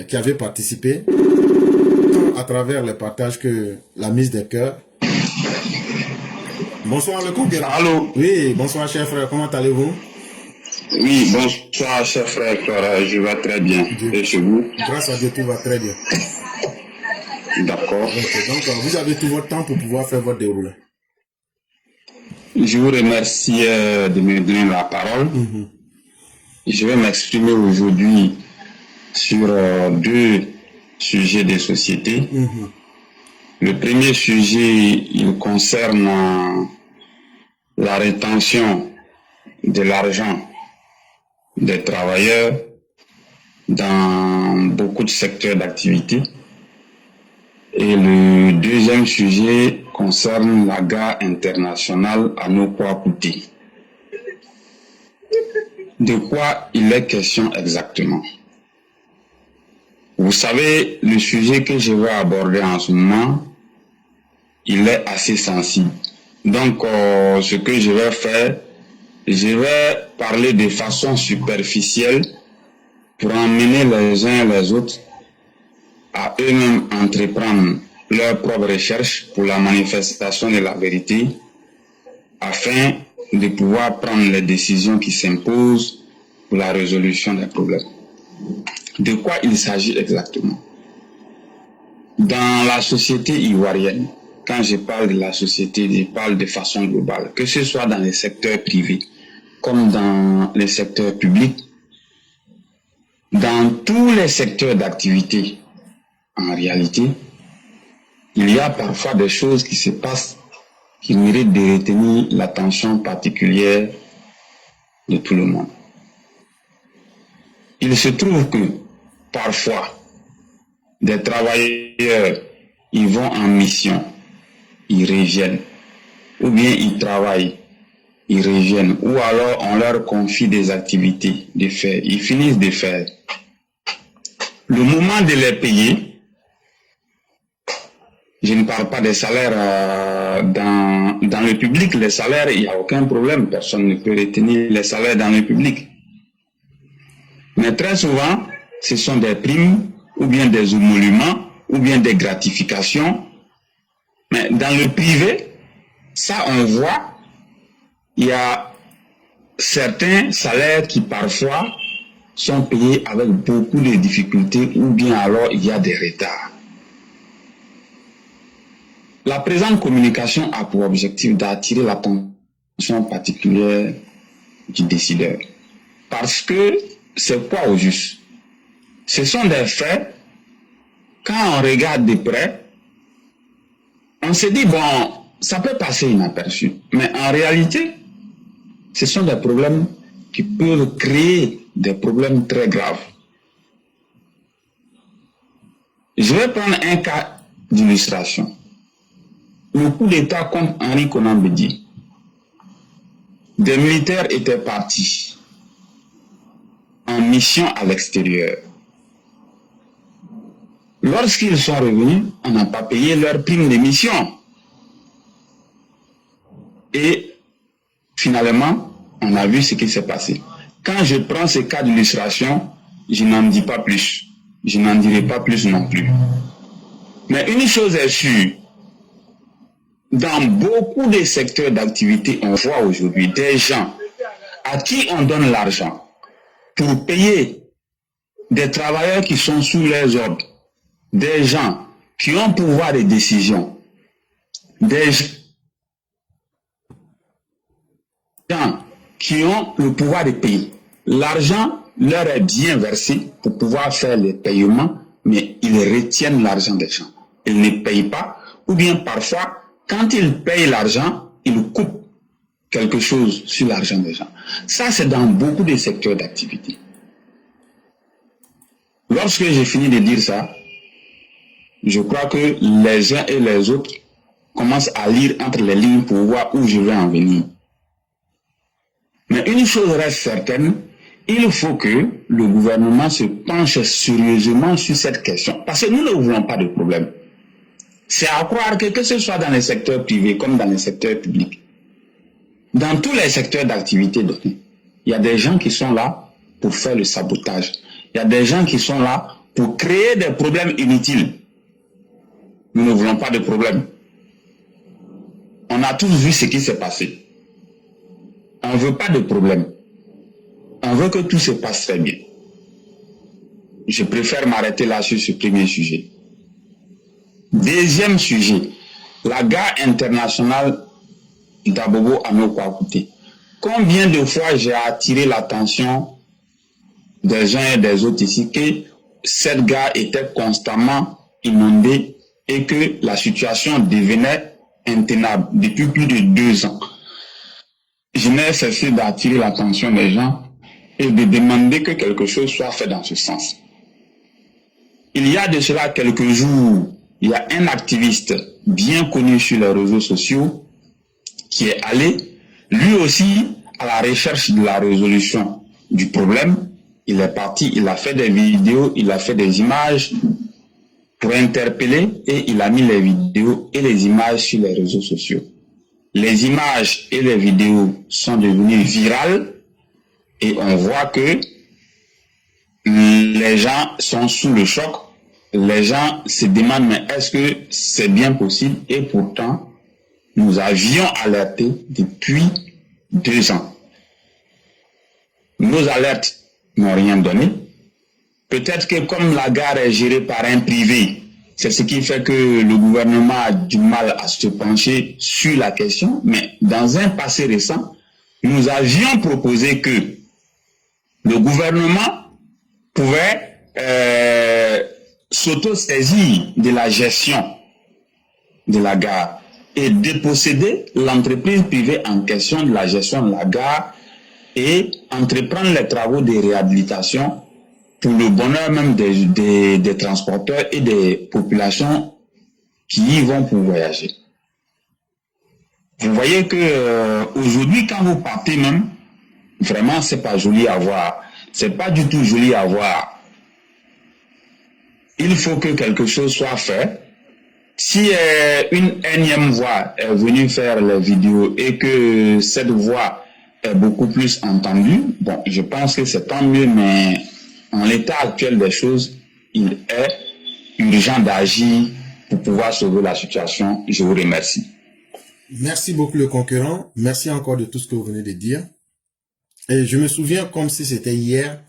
qui avez participé, tant à travers les partages que la mise des cœurs. Bonsoir le concurrent. Allô. Oui, bonsoir cher frère, comment allez-vous? Oui, bonsoir cher frère, je vais très bien. Et chez vous? Grâce à Dieu, tout va très bien. D'accord. Okay, donc, vous avez tout votre temps pour pouvoir faire votre déroulé. Je vous remercie de me donner la parole. Je vais m'exprimer aujourd'hui sur deux sujets de société. Le premier sujet, il concerne la rétention de l'argent des travailleurs dans beaucoup de secteurs d'activité. Et le deuxième sujet concerne la gare internationale à Nokwa-Kouté. De quoi il est question exactement? Vous savez, le sujet que je vais aborder en ce moment, il est assez sensible. Donc, ce que je vais faire, je vais parler de façon superficielle pour emmener les uns et les autres à eux-mêmes entreprendre leurs propres recherches pour la manifestation de la vérité afin de pouvoir prendre les décisions qui s'imposent pour la résolution des problèmes. De quoi il s'agit exactement? Dans la société ivoirienne, quand je parle de la société, je parle de façon globale, que ce soit dans les secteurs privés comme dans les secteurs publics, dans tous les secteurs d'activité, en réalité, il y a parfois des choses qui se passent qui méritent de retenir l'attention particulière de tout le monde. Il se trouve que parfois, des travailleurs, ils vont en mission, ils reviennent, ou bien ils travaillent, ils reviennent, ou alors on leur confie des activités de faire, ils finissent de faire. Le moment de les payer, je ne parle pas des salaires dans le public, les salaires, il n'y a aucun problème, personne ne peut retenir les salaires dans le public. Mais très souvent, ce sont des primes, ou bien des émoluments, ou bien des gratifications. Mais dans le privé, ça on voit, il y a certains salaires qui parfois sont payés avec beaucoup de difficultés, ou bien alors il y a des retards. La présente communication a pour objectif d'attirer l'attention particulière du décideur. Parce que c'est quoi au juste? Ce sont des faits, quand on regarde de près, on se dit, bon, ça peut passer inaperçu. Mais en réalité, ce sont des problèmes qui peuvent créer des problèmes très graves. Je vais prendre un cas d'illustration. Le coup d'État contre Henri Konan Bédié. Des militaires étaient partis en mission à l'extérieur. Lorsqu'ils sont revenus, on n'a pas payé leur prime de mission. Et finalement, on a vu ce qui s'est passé. Quand je prends ce cas d'illustration, je n'en dis pas plus. Je n'en dirai pas plus non plus. Mais une chose est sûre, dans beaucoup de secteurs d'activité, on voit aujourd'hui des gens à qui on donne l'argent pour payer des travailleurs qui sont sous les ordres, des gens qui ont pouvoir de décision, des gens qui ont le pouvoir de payer. L'argent leur est bien versé pour pouvoir faire les paiements, mais ils retiennent l'argent des gens. Ils ne payent pas, ou bien parfois, quand ils payent l'argent, ils coupent quelque chose sur l'argent des gens. Ça, c'est dans beaucoup de secteurs d'activité. Lorsque j'ai fini de dire ça, je crois que les uns et les autres commencent à lire entre les lignes pour voir où je vais en venir. Mais une chose reste certaine, il faut que le gouvernement se penche sérieusement sur cette question. Parce que nous ne voulons pas de problème. C'est à croire que ce soit dans les secteurs privés comme dans les secteurs publics, dans tous les secteurs d'activité donnés, il y a des gens qui sont là pour faire le sabotage. Il y a des gens qui sont là pour créer des problèmes inutiles. Nous ne voulons pas de problème. On a tous vu ce qui s'est passé. On ne veut pas de problème. On veut que tout se passe très bien. Je préfère m'arrêter là sur ce premier sujet. Deuxième sujet, la gare internationale d'Abobo à Nokwa-Kouté. Combien de fois j'ai attiré l'attention des uns et des autres ici que cette gare était constamment inondée et que la situation devenait intenable depuis plus de 2 ans. je n'ai cessé d'attirer l'attention des gens et de demander que quelque chose soit fait dans ce sens. Il y a de cela quelques jours, il y a un activiste bien connu sur les réseaux sociaux qui est allé, lui aussi, à la recherche de la résolution du problème. Il est parti, il a fait des vidéos, il a fait des images pour interpeller et il a mis les vidéos et les images sur les réseaux sociaux. Les images et les vidéos sont devenues virales et on voit que les gens sont sous le choc. Les gens se demandent mais est-ce que c'est bien possible? Et pourtant, nous avions alerté depuis 2 ans. Nos alertes n'ont rien donné. Peut-être que comme la gare est gérée par un privé, c'est ce qui fait que le gouvernement a du mal à se pencher sur la question. Mais dans un passé récent, nous avions proposé que le gouvernement pouvait s'auto-saisir de la gestion de la gare et déposséder l'entreprise privée en question de la gestion de la gare et entreprendre les travaux de réhabilitation pour le bonheur même des transporteurs et des populations qui y vont pour voyager. Vous voyez que aujourd'hui, quand vous partez même, vraiment, c'est pas joli à voir. C'est pas du tout joli à voir. Il faut que quelque chose soit fait. Si une énième voix est venue faire les vidéos et que cette voix est beaucoup plus entendue, bon, je pense que c'est tant mieux, mais en l'état actuel des choses, il est urgent d'agir pour pouvoir sauver la situation. Je vous remercie. Merci beaucoup le concurrent. Merci encore de tout ce que vous venez de dire. Et je me souviens comme si c'était hier,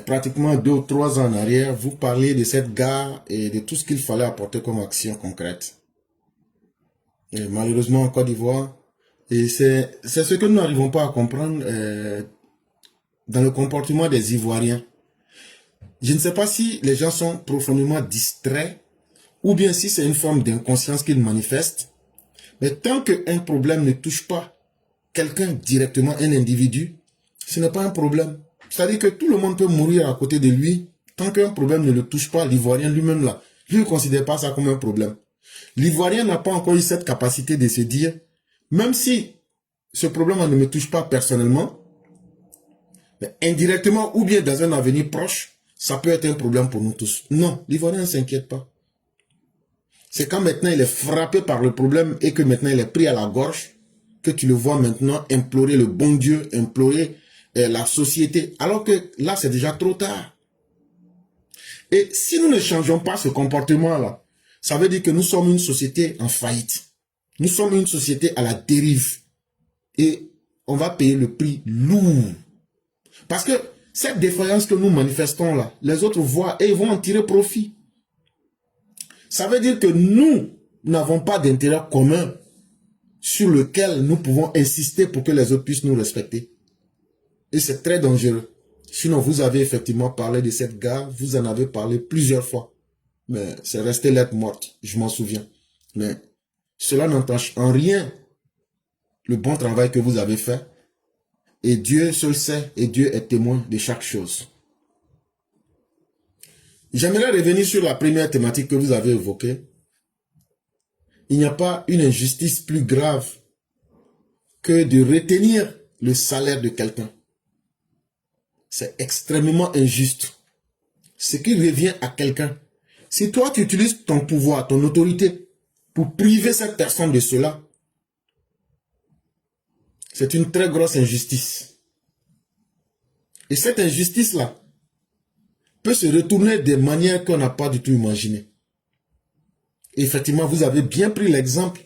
pratiquement 2 ou 3 ans en arrière, vous parliez de cette gare et de tout ce qu'il fallait apporter comme action concrète. Et malheureusement en Côte d'Ivoire, et c'est ce que nous n'arrivons pas à comprendre dans le comportement des Ivoiriens. Je ne sais pas si les gens sont profondément distraits ou bien si c'est une forme d'inconscience qu'ils manifestent. Mais tant qu'un problème ne touche pas quelqu'un directement, un individu, ce n'est pas un problème. C'est-à-dire que tout le monde peut mourir à côté de lui. Tant qu'un problème ne le touche pas, l'Ivoirien lui-même là, lui ne considère pas ça comme un problème. L'Ivoirien n'a pas encore eu cette capacité de se dire, même si ce problème ne me touche pas personnellement, mais indirectement ou bien dans un avenir proche, ça peut être un problème pour nous tous. Non, l'Ivoirien ne s'inquiète pas. C'est quand maintenant il est frappé par le problème et que maintenant il est pris à la gorge, que tu le vois maintenant implorer le bon Dieu, implorer la société, alors que là c'est déjà trop tard. Et si nous ne changeons pas ce comportement-là, ça veut dire que nous sommes une société en faillite. Nous sommes une société à la dérive. Et on va payer le prix lourd. Parce que cette défaillance que nous manifestons là, les autres voient et ils vont en tirer profit. Ça veut dire que nous n'avons pas d'intérêt commun sur lequel nous pouvons insister pour que les autres puissent nous respecter. Et c'est très dangereux. Sinon, vous avez effectivement parlé de cette gare, vous en avez parlé plusieurs fois. Mais c'est resté lettre morte, je m'en souviens. Mais cela n'entache en rien le bon travail que vous avez fait. Et Dieu seul sait, et Dieu est témoin de chaque chose. J'aimerais revenir sur la première thématique que vous avez évoquée. Il n'y a pas une injustice plus grave que de retenir le salaire de quelqu'un. C'est extrêmement injuste. Ce qui revient à quelqu'un. Si toi tu utilises ton pouvoir, ton autorité pour priver cette personne de cela, c'est une très grosse injustice. Et cette injustice-là peut se retourner de manières qu'on n'a pas du tout imaginées. Effectivement, vous avez bien pris l'exemple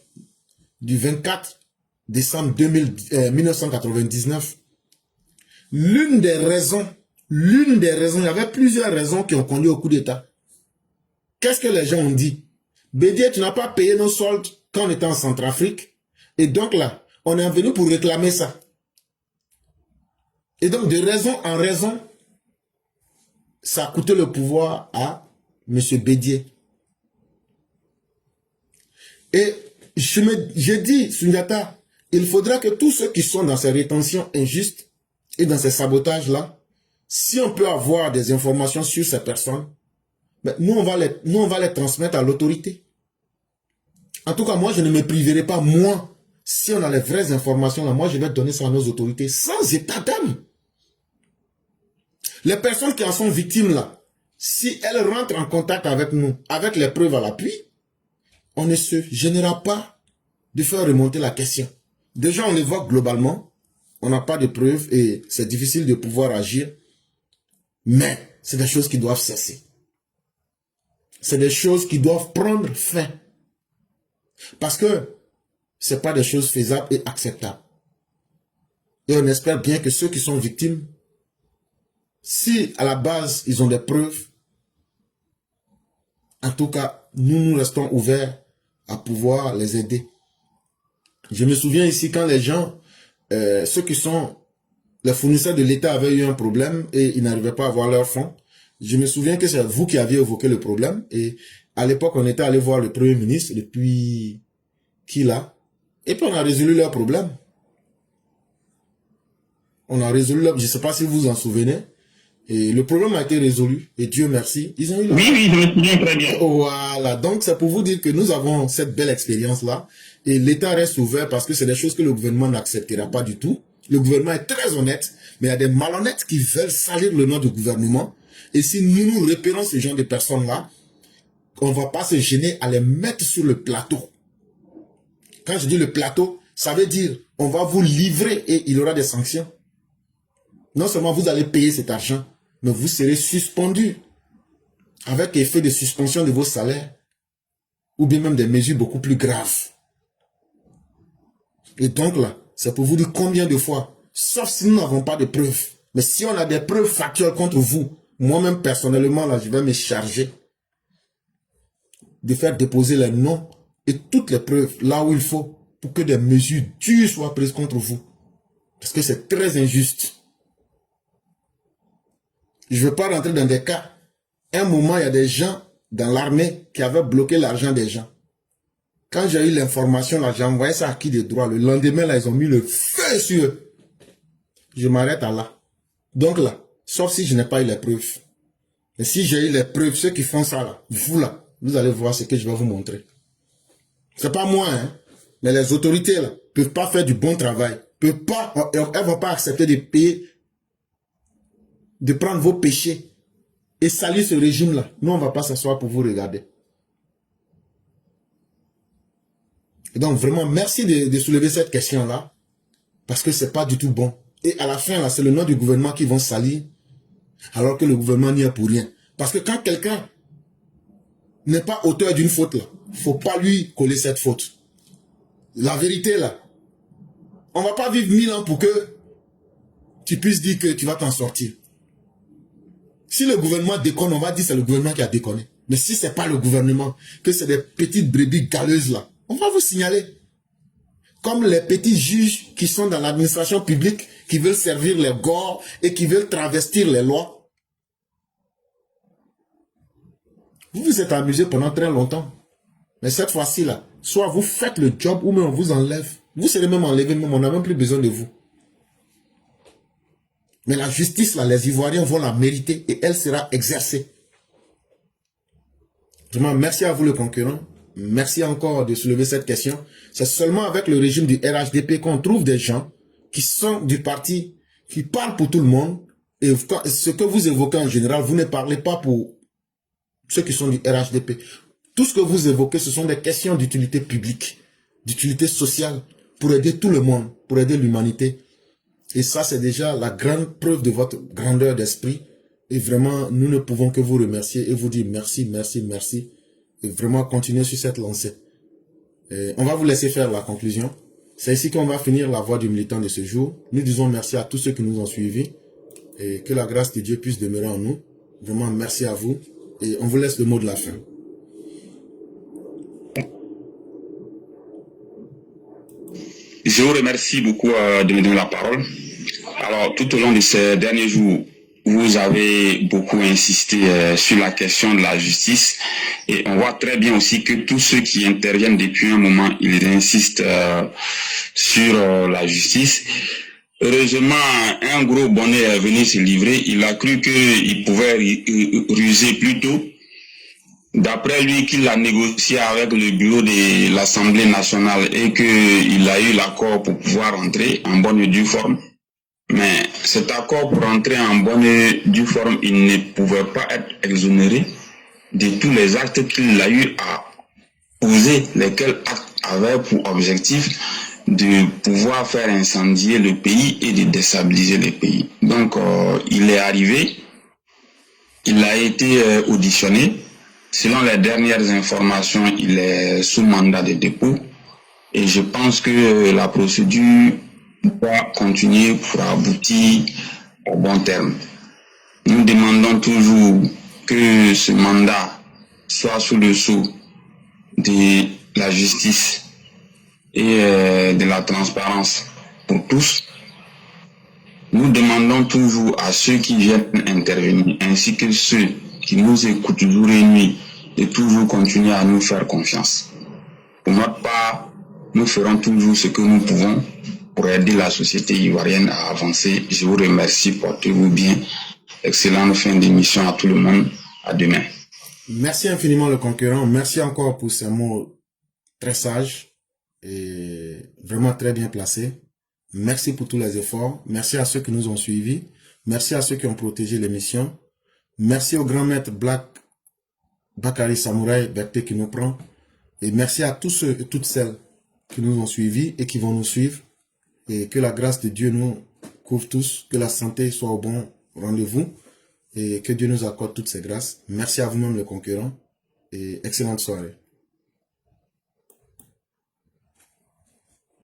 du 24 décembre 1999. L'une des raisons, il y avait plusieurs raisons qui ont conduit au coup d'État. Qu'est-ce que les gens ont dit? Bédier, tu n'as pas payé nos soldes quand on était en Centrafrique. Et donc là, on est venu pour réclamer ça. Et donc, de raison en raison, ça a coûté le pouvoir à M. Bédier. Et je dis, Sundiata, il faudra que tous ceux qui sont dans ces rétentions injustes et dans ces sabotages-là, si on peut avoir des informations sur ces personnes, ben, nous, on va les transmettre à l'autorité. En tout cas, moi, je ne me priverai pas, moi, si on a les vraies informations, là, moi, je vais donner ça à nos autorités sans état d'âme. Les personnes qui en sont victimes, là, si elles rentrent en contact avec nous, avec les preuves à l'appui, on ne se gênera pas de faire remonter la question. Déjà, on l'évoque globalement, on n'a pas de preuves et c'est difficile de pouvoir agir, mais c'est des choses qui doivent cesser. C'est des choses qui doivent prendre fin. Parce que c'est pas des choses faisables et acceptables. Et on espère bien que ceux qui sont victimes, si à la base ils ont des preuves, en tout cas, nous restons ouverts à pouvoir les aider. Je me souviens ici quand les gens, ceux qui sont les fournisseurs de l'État avaient eu un problème et ils n'arrivaient pas à avoir leurs fonds. Je me souviens que c'est vous qui aviez évoqué le problème et à l'époque on était allé voir le Premier ministre depuis qui là et puis on a résolu leur problème. On a résolu leur, je ne sais pas si vous vous en souvenez. Et le problème a été résolu. Et Dieu merci, ils ont eu Oui, oui, je me souviens très bien. Voilà, donc c'est pour vous dire que nous avons cette belle expérience-là. Et l'État reste ouvert parce que c'est des choses que le gouvernement n'acceptera pas du tout. Le gouvernement est très honnête, mais il y a des malhonnêtes qui veulent salir le nom du gouvernement. Et si nous repérons ce genre de personnes-là, on ne va pas se gêner à les mettre sur le plateau. Quand je dis le plateau, ça veut dire on va vous livrer et il y aura des sanctions. Non seulement vous allez payer cet argent, mais vous serez suspendu avec effet de suspension de vos salaires ou bien même des mesures beaucoup plus graves. Et donc là, c'est pour vous dire combien de fois, sauf si nous n'avons pas de preuves, mais si on a des preuves factuelles contre vous, moi-même personnellement là, je vais me charger de faire déposer les noms et toutes les preuves là où il faut pour que des mesures dures soient prises contre vous. Parce que c'est très injuste. Je ne veux pas rentrer dans des cas. À un moment, il y a des gens dans l'armée qui avaient bloqué l'argent des gens. Quand j'ai eu l'information, là, j'ai envoyé ça à qui de droit. Le lendemain, là, ils ont mis le feu sur eux. Je m'arrête à là. Donc là, sauf si je n'ai pas eu les preuves. Mais si j'ai eu les preuves, ceux qui font ça là, vous allez voir ce que je vais vous montrer. C'est pas moi, hein. Mais les autorités là, peuvent pas faire du bon travail. Elles vont pas accepter de payer, de prendre vos péchés et salir ce régime-là. Nous, on ne va pas s'asseoir pour vous regarder. Et donc, vraiment, merci de soulever cette question-là, parce que c'est pas du tout bon. Et à la fin, là, c'est le nom du gouvernement qui vont salir, alors que le gouvernement n'y est pour rien. Parce que quand quelqu'un n'est pas auteur d'une faute, là, faut pas lui coller cette faute. La vérité, là, on va pas vivre 1000 ans pour que tu puisses dire que tu vas t'en sortir. Si le gouvernement déconne, on va dire que c'est le gouvernement qui a déconné. Mais si c'est pas le gouvernement, que c'est des petites brebis galeuses là, on va vous signaler. Comme les petits juges qui sont dans l'administration publique, qui veulent servir les gores et qui veulent travestir les lois. Vous vous êtes amusé pendant très longtemps. Mais cette fois-ci là, soit vous faites le job ou même on vous enlève. Vous serez même enlevé, même on n'a même plus besoin de vous. Mais la justice, là, les Ivoiriens vont la mériter et elle sera exercée. Vraiment, merci à vous le concurrent. Merci encore de soulever cette question. C'est seulement avec le régime du RHDP qu'on trouve des gens qui sont du parti, qui parlent pour tout le monde. Et ce que vous évoquez en général, vous ne parlez pas pour ceux qui sont du RHDP. Tout ce que vous évoquez, ce sont des questions d'utilité publique, d'utilité sociale, pour aider tout le monde, pour aider l'humanité. Et ça, c'est déjà la grande preuve de votre grandeur d'esprit. Et vraiment, nous ne pouvons que vous remercier et vous dire merci, merci, merci. Et vraiment continuer sur cette lancée. Et on va vous laisser faire la conclusion. C'est ici qu'on va finir la voix du militant de ce jour. Nous disons merci à tous ceux qui nous ont suivis. Et que la grâce de Dieu puisse demeurer en nous. Vraiment, merci à vous. Et on vous laisse le mot de la fin. Je vous remercie beaucoup de me donner la parole. Alors, tout au long de ces derniers jours vous avez beaucoup insisté sur la question de la justice et on voit très bien aussi que tous ceux qui interviennent depuis un moment, ils insistent sur la justice. Heureusement, un gros bonnet est venu se livrer. Il a cru qu'il pouvait ruser plus tôt. D'après lui, qu'il a négocié avec le bureau de l'Assemblée nationale et qu'il a eu l'accord pour pouvoir entrer en bonne et due forme. Mais cet accord pour entrer en bonne et due forme, il ne pouvait pas être exonéré de tous les actes qu'il a eu à poser, lesquels actes avaient pour objectif de pouvoir faire incendier le pays et de déstabiliser le pays. Donc, il est arrivé, il a été auditionné. Selon les dernières informations, il est sous mandat de dépôt et je pense que la procédure doit continuer pour aboutir au bon terme. Nous demandons toujours que ce mandat soit sous le sceau de la justice et de la transparence pour tous. Nous demandons toujours à ceux qui viennent intervenir, ainsi que ceux qui nous écoutent jour et nuit, de toujours continuer à nous faire confiance. Pour notre part, nous ferons toujours ce que nous pouvons pour aider la société ivoirienne à avancer. Je vous remercie, portez-vous bien. Excellente fin d'émission à tout le monde. À demain. Merci infiniment le concurrent. Merci encore pour ces mots très sages et vraiment très bien placés. Merci pour tous les efforts. Merci à ceux qui nous ont suivis. Merci à ceux qui ont protégé l'émission. Merci au grand maître Black Bakary Samouraï Berté qui nous prend. Et merci à tous ceux et toutes celles qui nous ont suivis et qui vont nous suivre. Et que la grâce de Dieu nous couvre tous. Que la santé soit au bon rendez-vous. Et que Dieu nous accorde toutes ces grâces. Merci à vous-même le concurrent. Et excellente soirée.